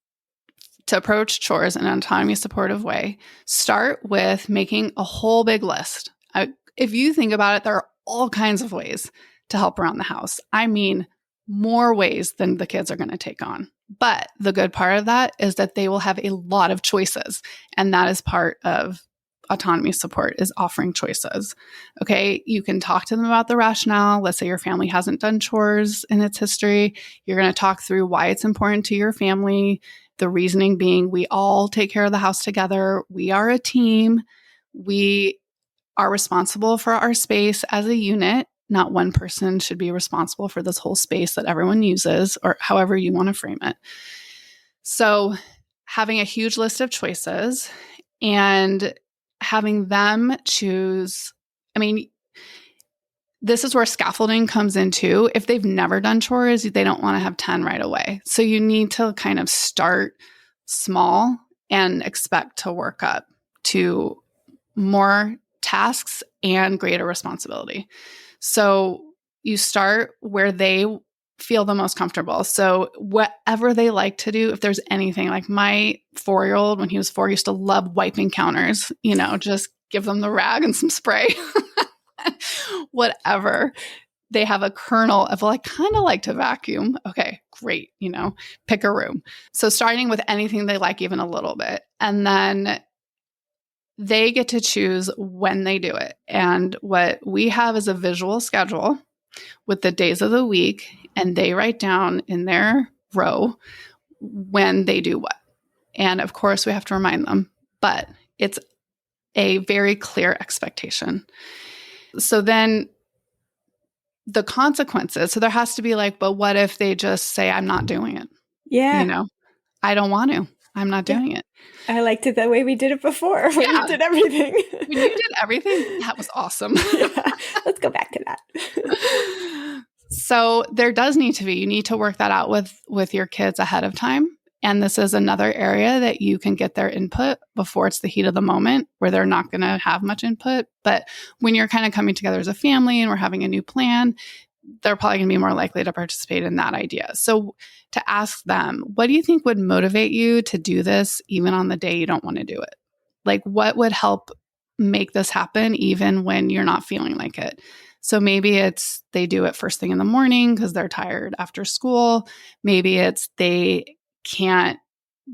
to approach chores in an autonomy supportive way. Start with making a whole big list. If you think about it, there are all kinds of ways to help around the house. I mean, more ways than the kids are going to take on. But the good part of that is that they will have a lot of choices. And that is part of autonomy support, is offering choices. Okay, you can talk to them about the rationale. Let's say your family hasn't done chores in its history. You're going to talk through why it's important to your family. The reasoning being, we all take care of the house together. We are a team. We are responsible for our space as a unit. Not one person should be responsible for this whole space that everyone uses, or however you want to frame it. So having a huge list of choices and having them choose, this is where scaffolding comes into. If they've never done chores, they don't want to have 10 right away. So you need to kind of start small and expect to work up to more tasks and greater responsibility. So you start where they feel the most comfortable. So whatever they like to do, if there's anything, like my 4-year-old, when he was 4, used to love wiping counters, just give them the rag and some spray. Whatever. They have a kernel of, well, I kind of like to vacuum. Okay, great. Pick a room. So starting with anything they like, even a little bit. And then they get to choose when they do it. And what we have is a visual schedule with the days of the week, and they write down in their row when they do what. And of course, we have to remind them, but it's a very clear expectation. So then the consequences, so there has to be like, but what if they just say, I'm not doing it? Yeah. You know, I don't want to. I'm not doing it. I liked it the way we did it before when you did everything. When you did everything, that was awesome. Yeah. Let's go back to that. So there does need to be, you need to work that out with your kids ahead of time. And this is another area that you can get their input before it's the heat of the moment where they're not going to have much input. But when you're kind of coming together as a family and we're having a new plan, they're probably going to be more likely to participate in that idea. So to ask them, what do you think would motivate you to do this even on the day you don't want to do it? Like, what would help make this happen even when you're not feeling like it? So maybe it's they do it first thing in the morning because they're tired after school. Maybe it's they can't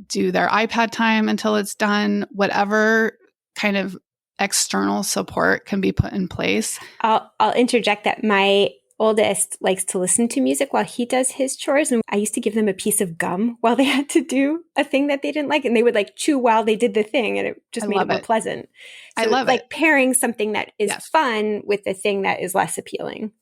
do their iPad time until it's done. Whatever kind of external support can be put in place. I'll interject that my oldest likes to listen to music while he does his chores. And I used to give them a piece of gum while they had to do a thing that they didn't like. And they would like chew while they did the thing. And it just made it more pleasant. So I love like it. pairing something that is fun with the thing that is less appealing.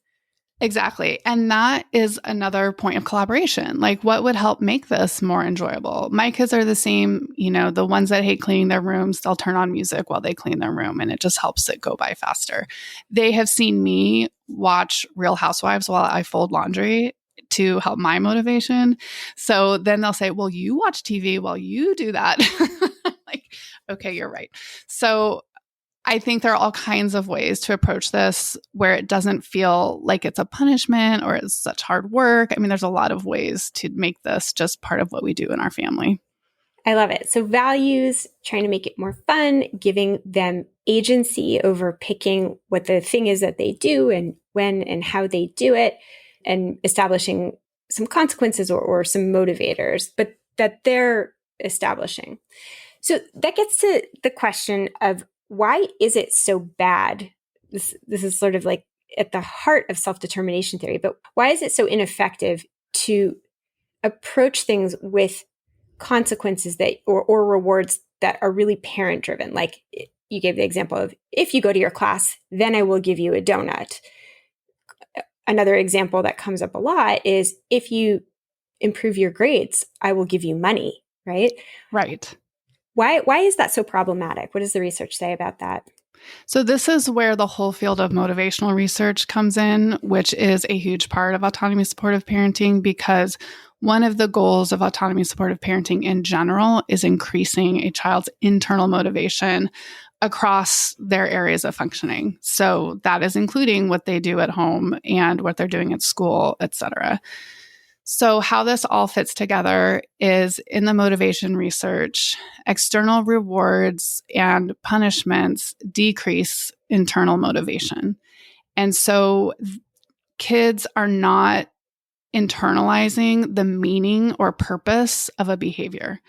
Exactly. And that is another point of collaboration. Like, what would help make this more enjoyable? My kids are the same, the ones that hate cleaning their rooms, they'll turn on music while they clean their room, and it just helps it go by faster. They have seen me watch Real Housewives while I fold laundry to help my motivation. So then they'll say, well, you watch TV while you do that. Like, okay, you're right. So I think there are all kinds of ways to approach this where it doesn't feel like it's a punishment or it's such hard work. I mean, there's a lot of ways to make this just part of what we do in our family. I love it. So values, trying to make it more fun, giving them agency over picking what the thing is that they do and when and how they do it, and establishing some consequences or some motivators, but that they're establishing. So that gets to the question of, why is it so bad? This is sort of like at the heart of self-determination theory, but why is it so ineffective to approach things with consequences that or rewards that are really parent driven? Like you gave the example of, if you go to your class, then I will give you a donut. Another example that comes up a lot is, if you improve your grades, I will give you money, right? Right. Why is that so problematic? What does the research say about that? So this is where the whole field of motivational research comes in, which is a huge part of autonomy-supportive parenting, because one of the goals of autonomy-supportive parenting in general is increasing a child's internal motivation across their areas of functioning. So that is including what they do at home and what they're doing at school, et cetera. So how this all fits together is, in the motivation research, external rewards and punishments decrease internal motivation. And so kids are not internalizing the meaning or purpose of a behavior.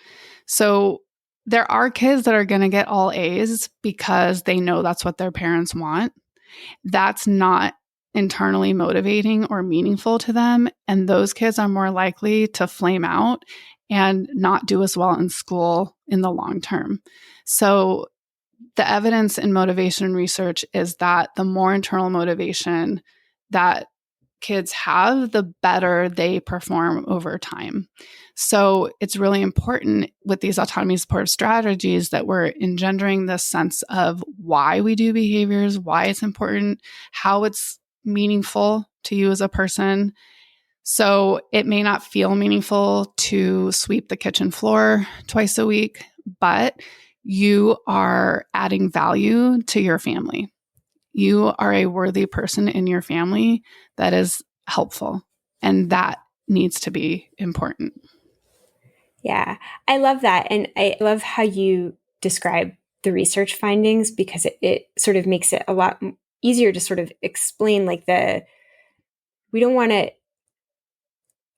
So there are kids that are going to get all A's because they know that's what their parents want. That's not internally motivating or meaningful to them. And those kids are more likely to flame out and not do as well in school in the long term. So the evidence in motivation research is that the more internal motivation that kids have, the better they perform over time. So it's really important with these autonomy supportive strategies that we're engendering this sense of why we do behaviors, why it's important, how it's meaningful to you as a person. So it may not feel meaningful to sweep the kitchen floor twice a week, but you are adding value to your family. You are a worthy person in your family that is helpful, and that needs to be important. Yeah, I love that. And I love how you describe the research findings, because it sort of makes it a lot easier to sort of explain, like, we don't want to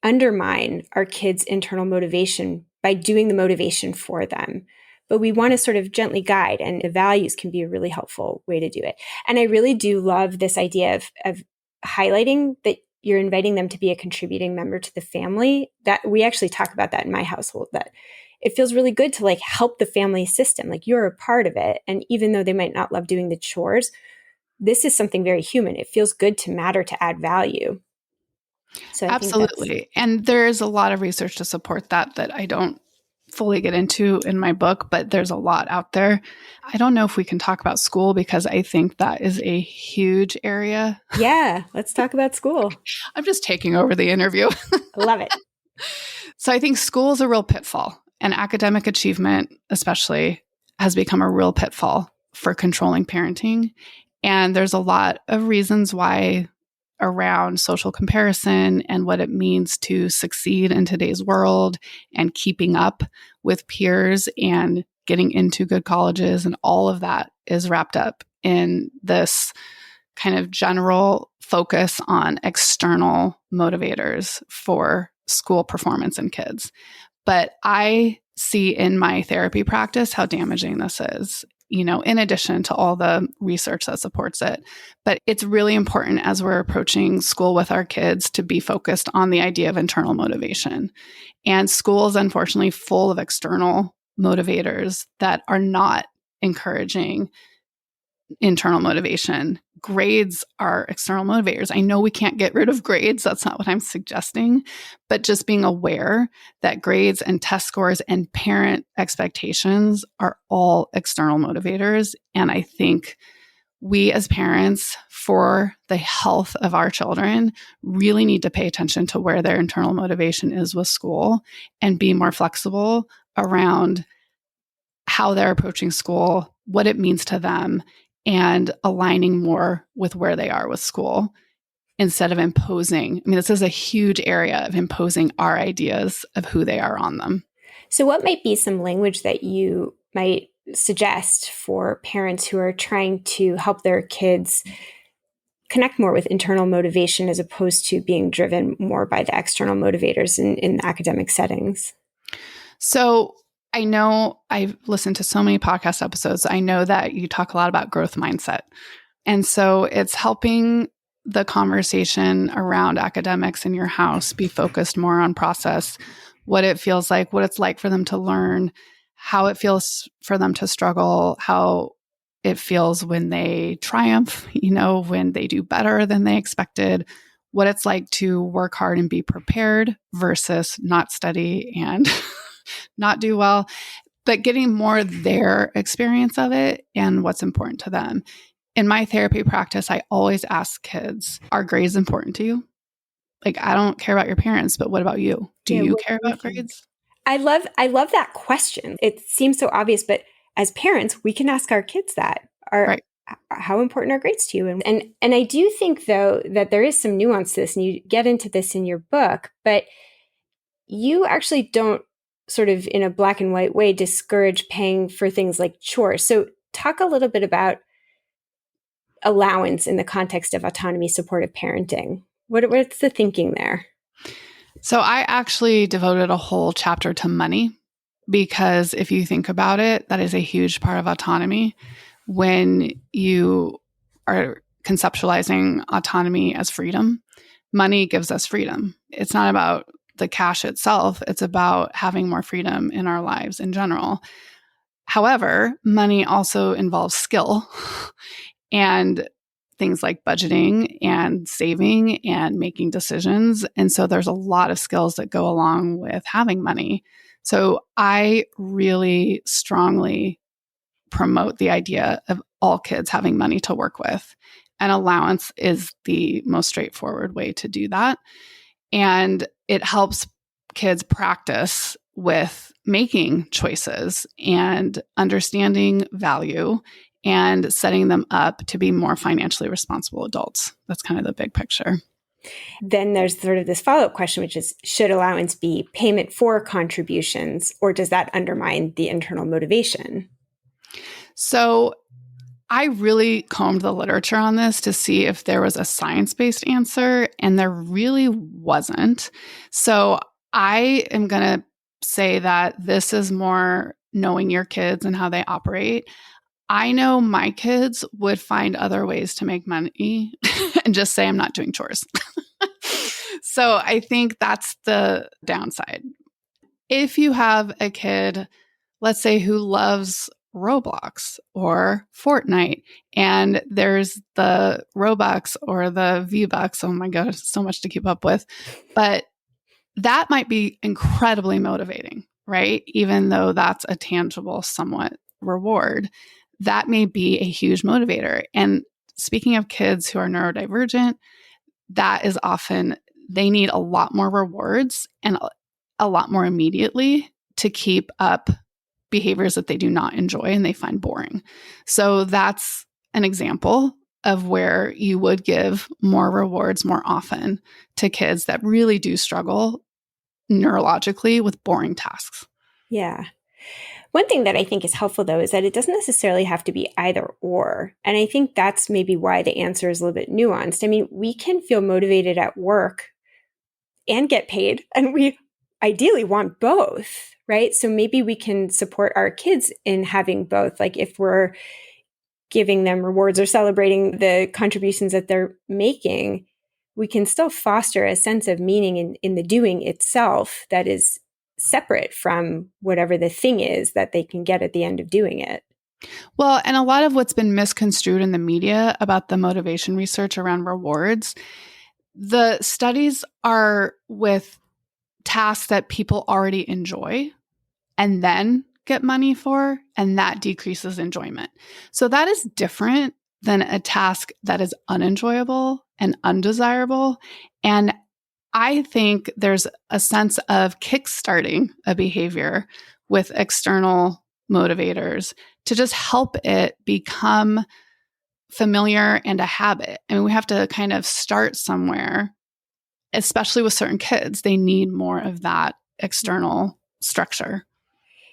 undermine our kids' internal motivation by doing the motivation for them, but we want to sort of gently guide, and the values can be a really helpful way to do it. And I really do love this idea of highlighting that you're inviting them to be a contributing member to the family. That we actually talk about that in my household, that it feels really good to like help the family system. Like you're a part of it. And even though they might not love doing the chores, this is something very human. It feels good to matter, to add value. So I think Absolutely. And there's a lot of research to support that I don't fully get into in my book, but there's a lot out there. I don't know if we can talk about school because I think that is a huge area. Yeah, let's talk about school. I'm just taking over the interview. Love it. So I think school is a real pitfall, and academic achievement especially has become a real pitfall for controlling parenting. And there's a lot of reasons why around social comparison and what it means to succeed in today's world and keeping up with peers and getting into good colleges. And all of that is wrapped up in this kind of general focus on external motivators for school performance in kids. But I see in my therapy practice how damaging this is, in addition to all the research that supports it. But it's really important as we're approaching school with our kids to be focused on the idea of internal motivation. And school is unfortunately full of external motivators that are not encouraging internal motivation. Grades are external motivators. I know we can't get rid of grades. That's not what I'm suggesting. But just being aware that grades and test scores and parent expectations are all external motivators. And I think we as parents, for the health of our children, really need to pay attention to where their internal motivation is with school and be more flexible around how they're approaching school, what it means to them, and aligning more with where they are with school instead of imposing. I mean, this is a huge area of imposing our ideas of who they are on them. So what might be some language that you might suggest for parents who are trying to help their kids connect more with internal motivation as opposed to being driven more by the external motivators in academic settings? So I know I've listened to so many podcast episodes. I know that you talk a lot about growth mindset. And so it's helping the conversation around academics in your house be focused more on process, what it feels like, what it's like for them to learn, how it feels for them to struggle, how it feels when they triumph, when they do better than they expected, what it's like to work hard and be prepared versus not study and not do well, but getting more their experience of it and what's important to them. In my therapy practice, I always ask kids, are grades important to you? Like, I don't care about your parents, but what about you? Do you care about grades? I love that question. It seems so obvious, but as parents, we can ask our kids that. Right. How important are grades to you? And I do think, though, that there is some nuance to this, and you get into this in your book, but you actually don't sort of in a black and white way discourage paying for things like chores. So talk a little bit about allowance in the context of autonomy-supportive parenting. What's the thinking there? So I actually devoted a whole chapter to money because if you think about it, that is a huge part of autonomy. When you are conceptualizing autonomy as freedom, money gives us freedom. It's not about the cash itself. It's about having more freedom in our lives in general. However, money also involves skill and things like budgeting and saving and making decisions. And so there's a lot of skills that go along with having money. So I really strongly promote the idea of all kids having money to work with. And allowance is the most straightforward way to do that. And it helps kids practice with making choices and understanding value and setting them up to be more financially responsible adults. That's kind of the big picture. Then there's sort of this follow-up question, which is, should allowance be payment for contributions, or does that undermine the internal motivation? So I really combed the literature on this to see if there was a science-based answer, and there really wasn't. So I am going to say that this is more knowing your kids and how they operate. I know my kids would find other ways to make money and just say, I'm not doing chores. So I think that's the downside. if you have a kid, let's say, who loves Roblox or Fortnite, and there's the Robux or the V-Bucks, oh my gosh, so much to keep up with, but that might be incredibly motivating, right? Even though that's a tangible, somewhat reward, that may be a huge motivator. And speaking of kids who are neurodivergent, that is often, they need a lot more rewards and a lot more immediately to keep up behaviors that they do not enjoy and they find boring. So that's an example of where you would give more rewards more often to kids that really do struggle neurologically with boring tasks. Yeah. One thing that I think is helpful, though, is that it doesn't necessarily have to be either or. And I think that's maybe why the answer is a little bit nuanced. I mean, we can feel motivated at work and get paid, and we ideally want both, right? So maybe we can support our kids in having both. Like if we're giving them rewards or celebrating the contributions that they're making, we can still foster a sense of meaning in the doing itself that is separate from whatever the thing is that they can get at the end of doing it. Well, and a lot of what's been misconstrued in the media about the motivation research around rewards, the studies are with tasks that people already enjoy and then get money for, and that decreases enjoyment. So that is different than a task that is unenjoyable and undesirable. And I think there's a sense of kickstarting a behavior with external motivators to just help it become familiar and a habit. I mean, we have to kind of start somewhere, especially with certain kids. They need more of that external structure.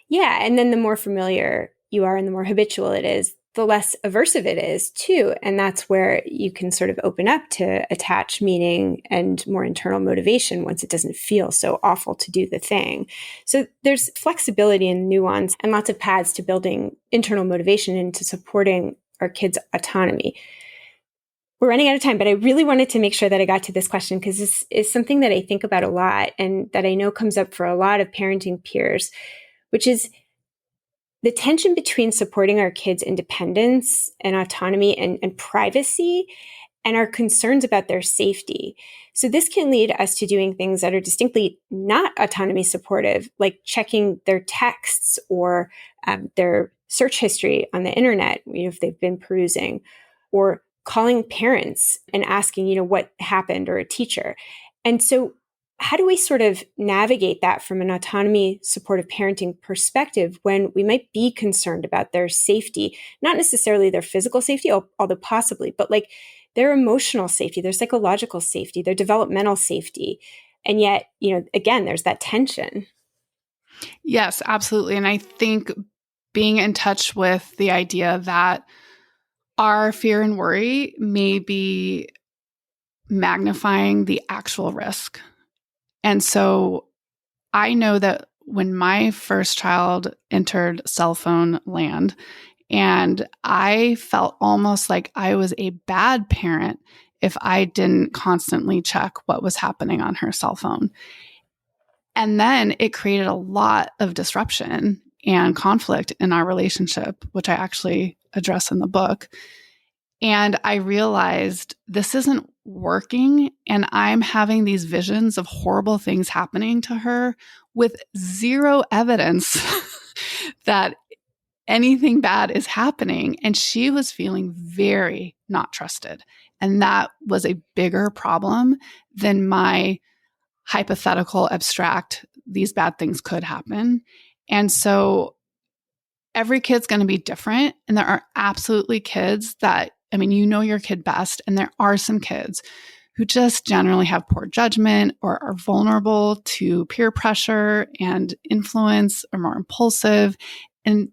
Yeah. And then the more familiar you are and the more habitual it is, the less aversive it is too. And that's where you can sort of open up to attach meaning and more internal motivation once it doesn't feel so awful to do the thing. So there's flexibility and nuance and lots of paths to building internal motivation and to supporting our kids' autonomy. We're running out of time, but I really wanted to make sure that I got to this question because this is something that I think about a lot and that I know comes up for a lot of parenting peers, which is the tension between supporting our kids' independence and autonomy and privacy and our concerns about their safety. So this can lead us to doing things that are distinctly not autonomy supportive, like checking their texts or their search history on the internet, if they've been perusing, or calling parents and asking, what happened, or a teacher. And so how do we sort of navigate that from an autonomy supportive parenting perspective when we might be concerned about their safety, not necessarily their physical safety, although possibly, but like their emotional safety, their psychological safety, their developmental safety. And yet, again, there's that tension. Yes, absolutely. And I think being in touch with the idea that our fear and worry may be magnifying the actual risk. And so I know that when my first child entered cell phone land, and I felt almost like I was a bad parent if I didn't constantly check what was happening on her cell phone. And then it created a lot of disruption and conflict in our relationship, which I actually address in the book. And I realized this isn't working, and I'm having these visions of horrible things happening to her with zero evidence that anything bad is happening. And she was feeling very not trusted. And that was a bigger problem than my hypothetical, abstract, these bad things could happen. And so every kid's going to be different. And there are absolutely kids that, your kid best. And there are some kids who just generally have poor judgment or are vulnerable to peer pressure and influence, or more impulsive. And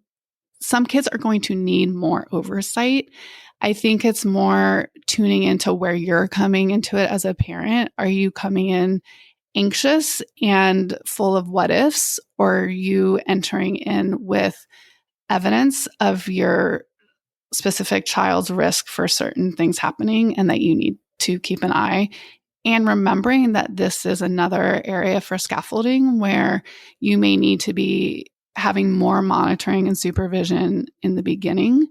some kids are going to need more oversight. I think it's more tuning into where you're coming into it as a parent. Are you coming in anxious and full of what ifs, or are you entering in with evidence of your specific child's risk for certain things happening and that you need to keep an eye And remembering that this is another area for scaffolding where you may need to be having more monitoring and supervision in the beginning.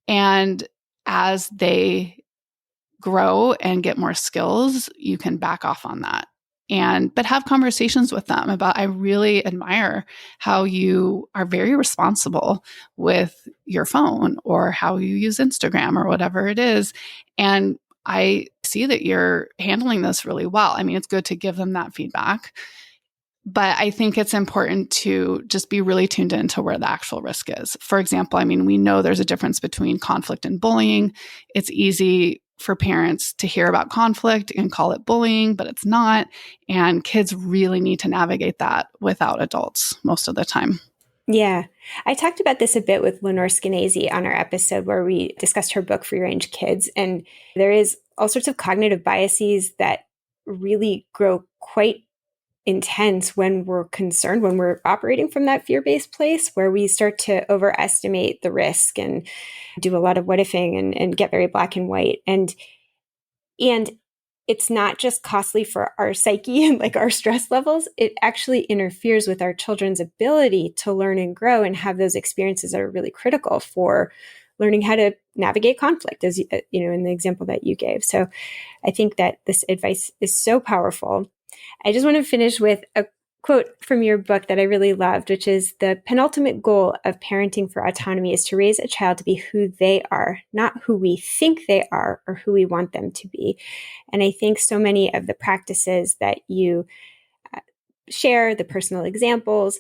And as they grow and get more skills, you can back off on that. But have conversations with them about, I really admire how you are very responsible with your phone or how you use Instagram or whatever it is. And I see that you're handling this really well. I mean, it's good to give them that feedback. But I think it's important to just be really tuned into where the actual risk is. For example, I mean, we know there's a difference between conflict and bullying. It's easy for parents to hear about conflict and call it bullying, but it's not. And kids really need to navigate that without adults most of the time. Yeah. I talked about this a bit with Lenore Skenazy on our episode where we discussed her book, Free Range Kids. And there is all sorts of cognitive biases that really grow quite intense when we're concerned, when we're operating from that fear-based place, where we start to overestimate the risk and do a lot of what-ifing and get very black and white. And it's not just costly for our psyche and like our stress levels, it actually interferes with our children's ability to learn and grow and have those experiences that are really critical for learning how to navigate conflict, as you know, in the example that you gave. So I think that this advice is so powerful. I just want to finish with a quote from your book that I really loved, which is, the penultimate goal of parenting for autonomy is to raise a child to be who they are, not who we think they are or who we want them to be. And I think so many of the practices that you share, the personal examples,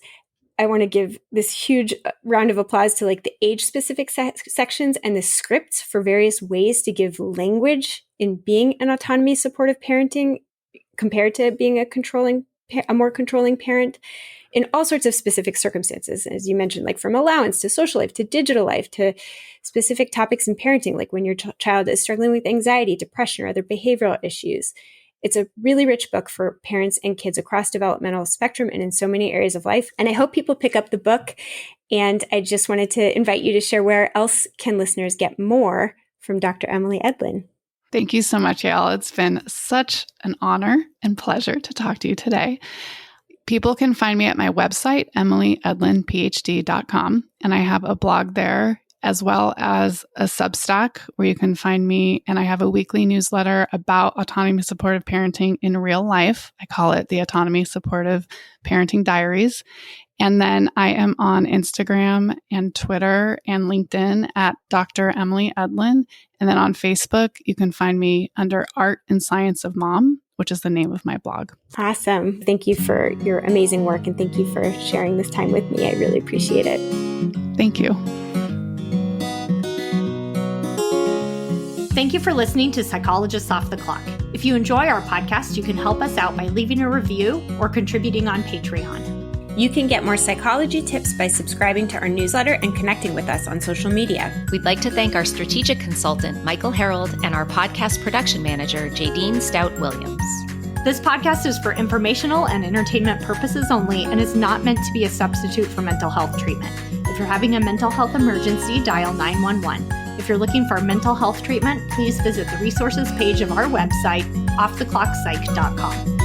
I want to give this huge round of applause to like the age-specific sections and the scripts for various ways to give language in being an autonomy-supportive parenting compared to being a more controlling parent in all sorts of specific circumstances, as you mentioned, like from allowance to social life to digital life to specific topics in parenting, like when your child is struggling with anxiety, depression, or other behavioral issues. It's a really rich book for parents and kids across developmental spectrum and in so many areas of life. And I hope people pick up the book. And I just wanted to invite you to share where else can listeners get more from Dr. Emily Edlynn. Thank you so much, Yael. It's been such an honor and pleasure to talk to you today. People can find me at my website, emilyedlynphd.com, and I have a blog there as well as a Substack where you can find me, and I have a weekly newsletter about autonomy-supportive parenting in real life. I call it the Autonomy-Supportive Parenting Diaries. And then I am on Instagram and Twitter and LinkedIn at Dr. Emily Edlynn. And then on Facebook, you can find me under Art and Science of Mom, which is the name of my blog. Awesome. Thank you for your amazing work, and thank you for sharing this time with me. I really appreciate it. Thank you. Thank you for listening to Psychologists Off the Clock. If you enjoy our podcast, you can help us out by leaving a review or contributing on Patreon. You can get more psychology tips by subscribing to our newsletter and connecting with us on social media. We'd like to thank our strategic consultant, Michael Harold, and our podcast production manager, Jadine Stout-Williams. This podcast is for informational and entertainment purposes only and is not meant to be a substitute for mental health treatment. If you're having a mental health emergency, dial 911. If you're looking for mental health treatment, please visit the resources page of our website, offtheclockpsych.com.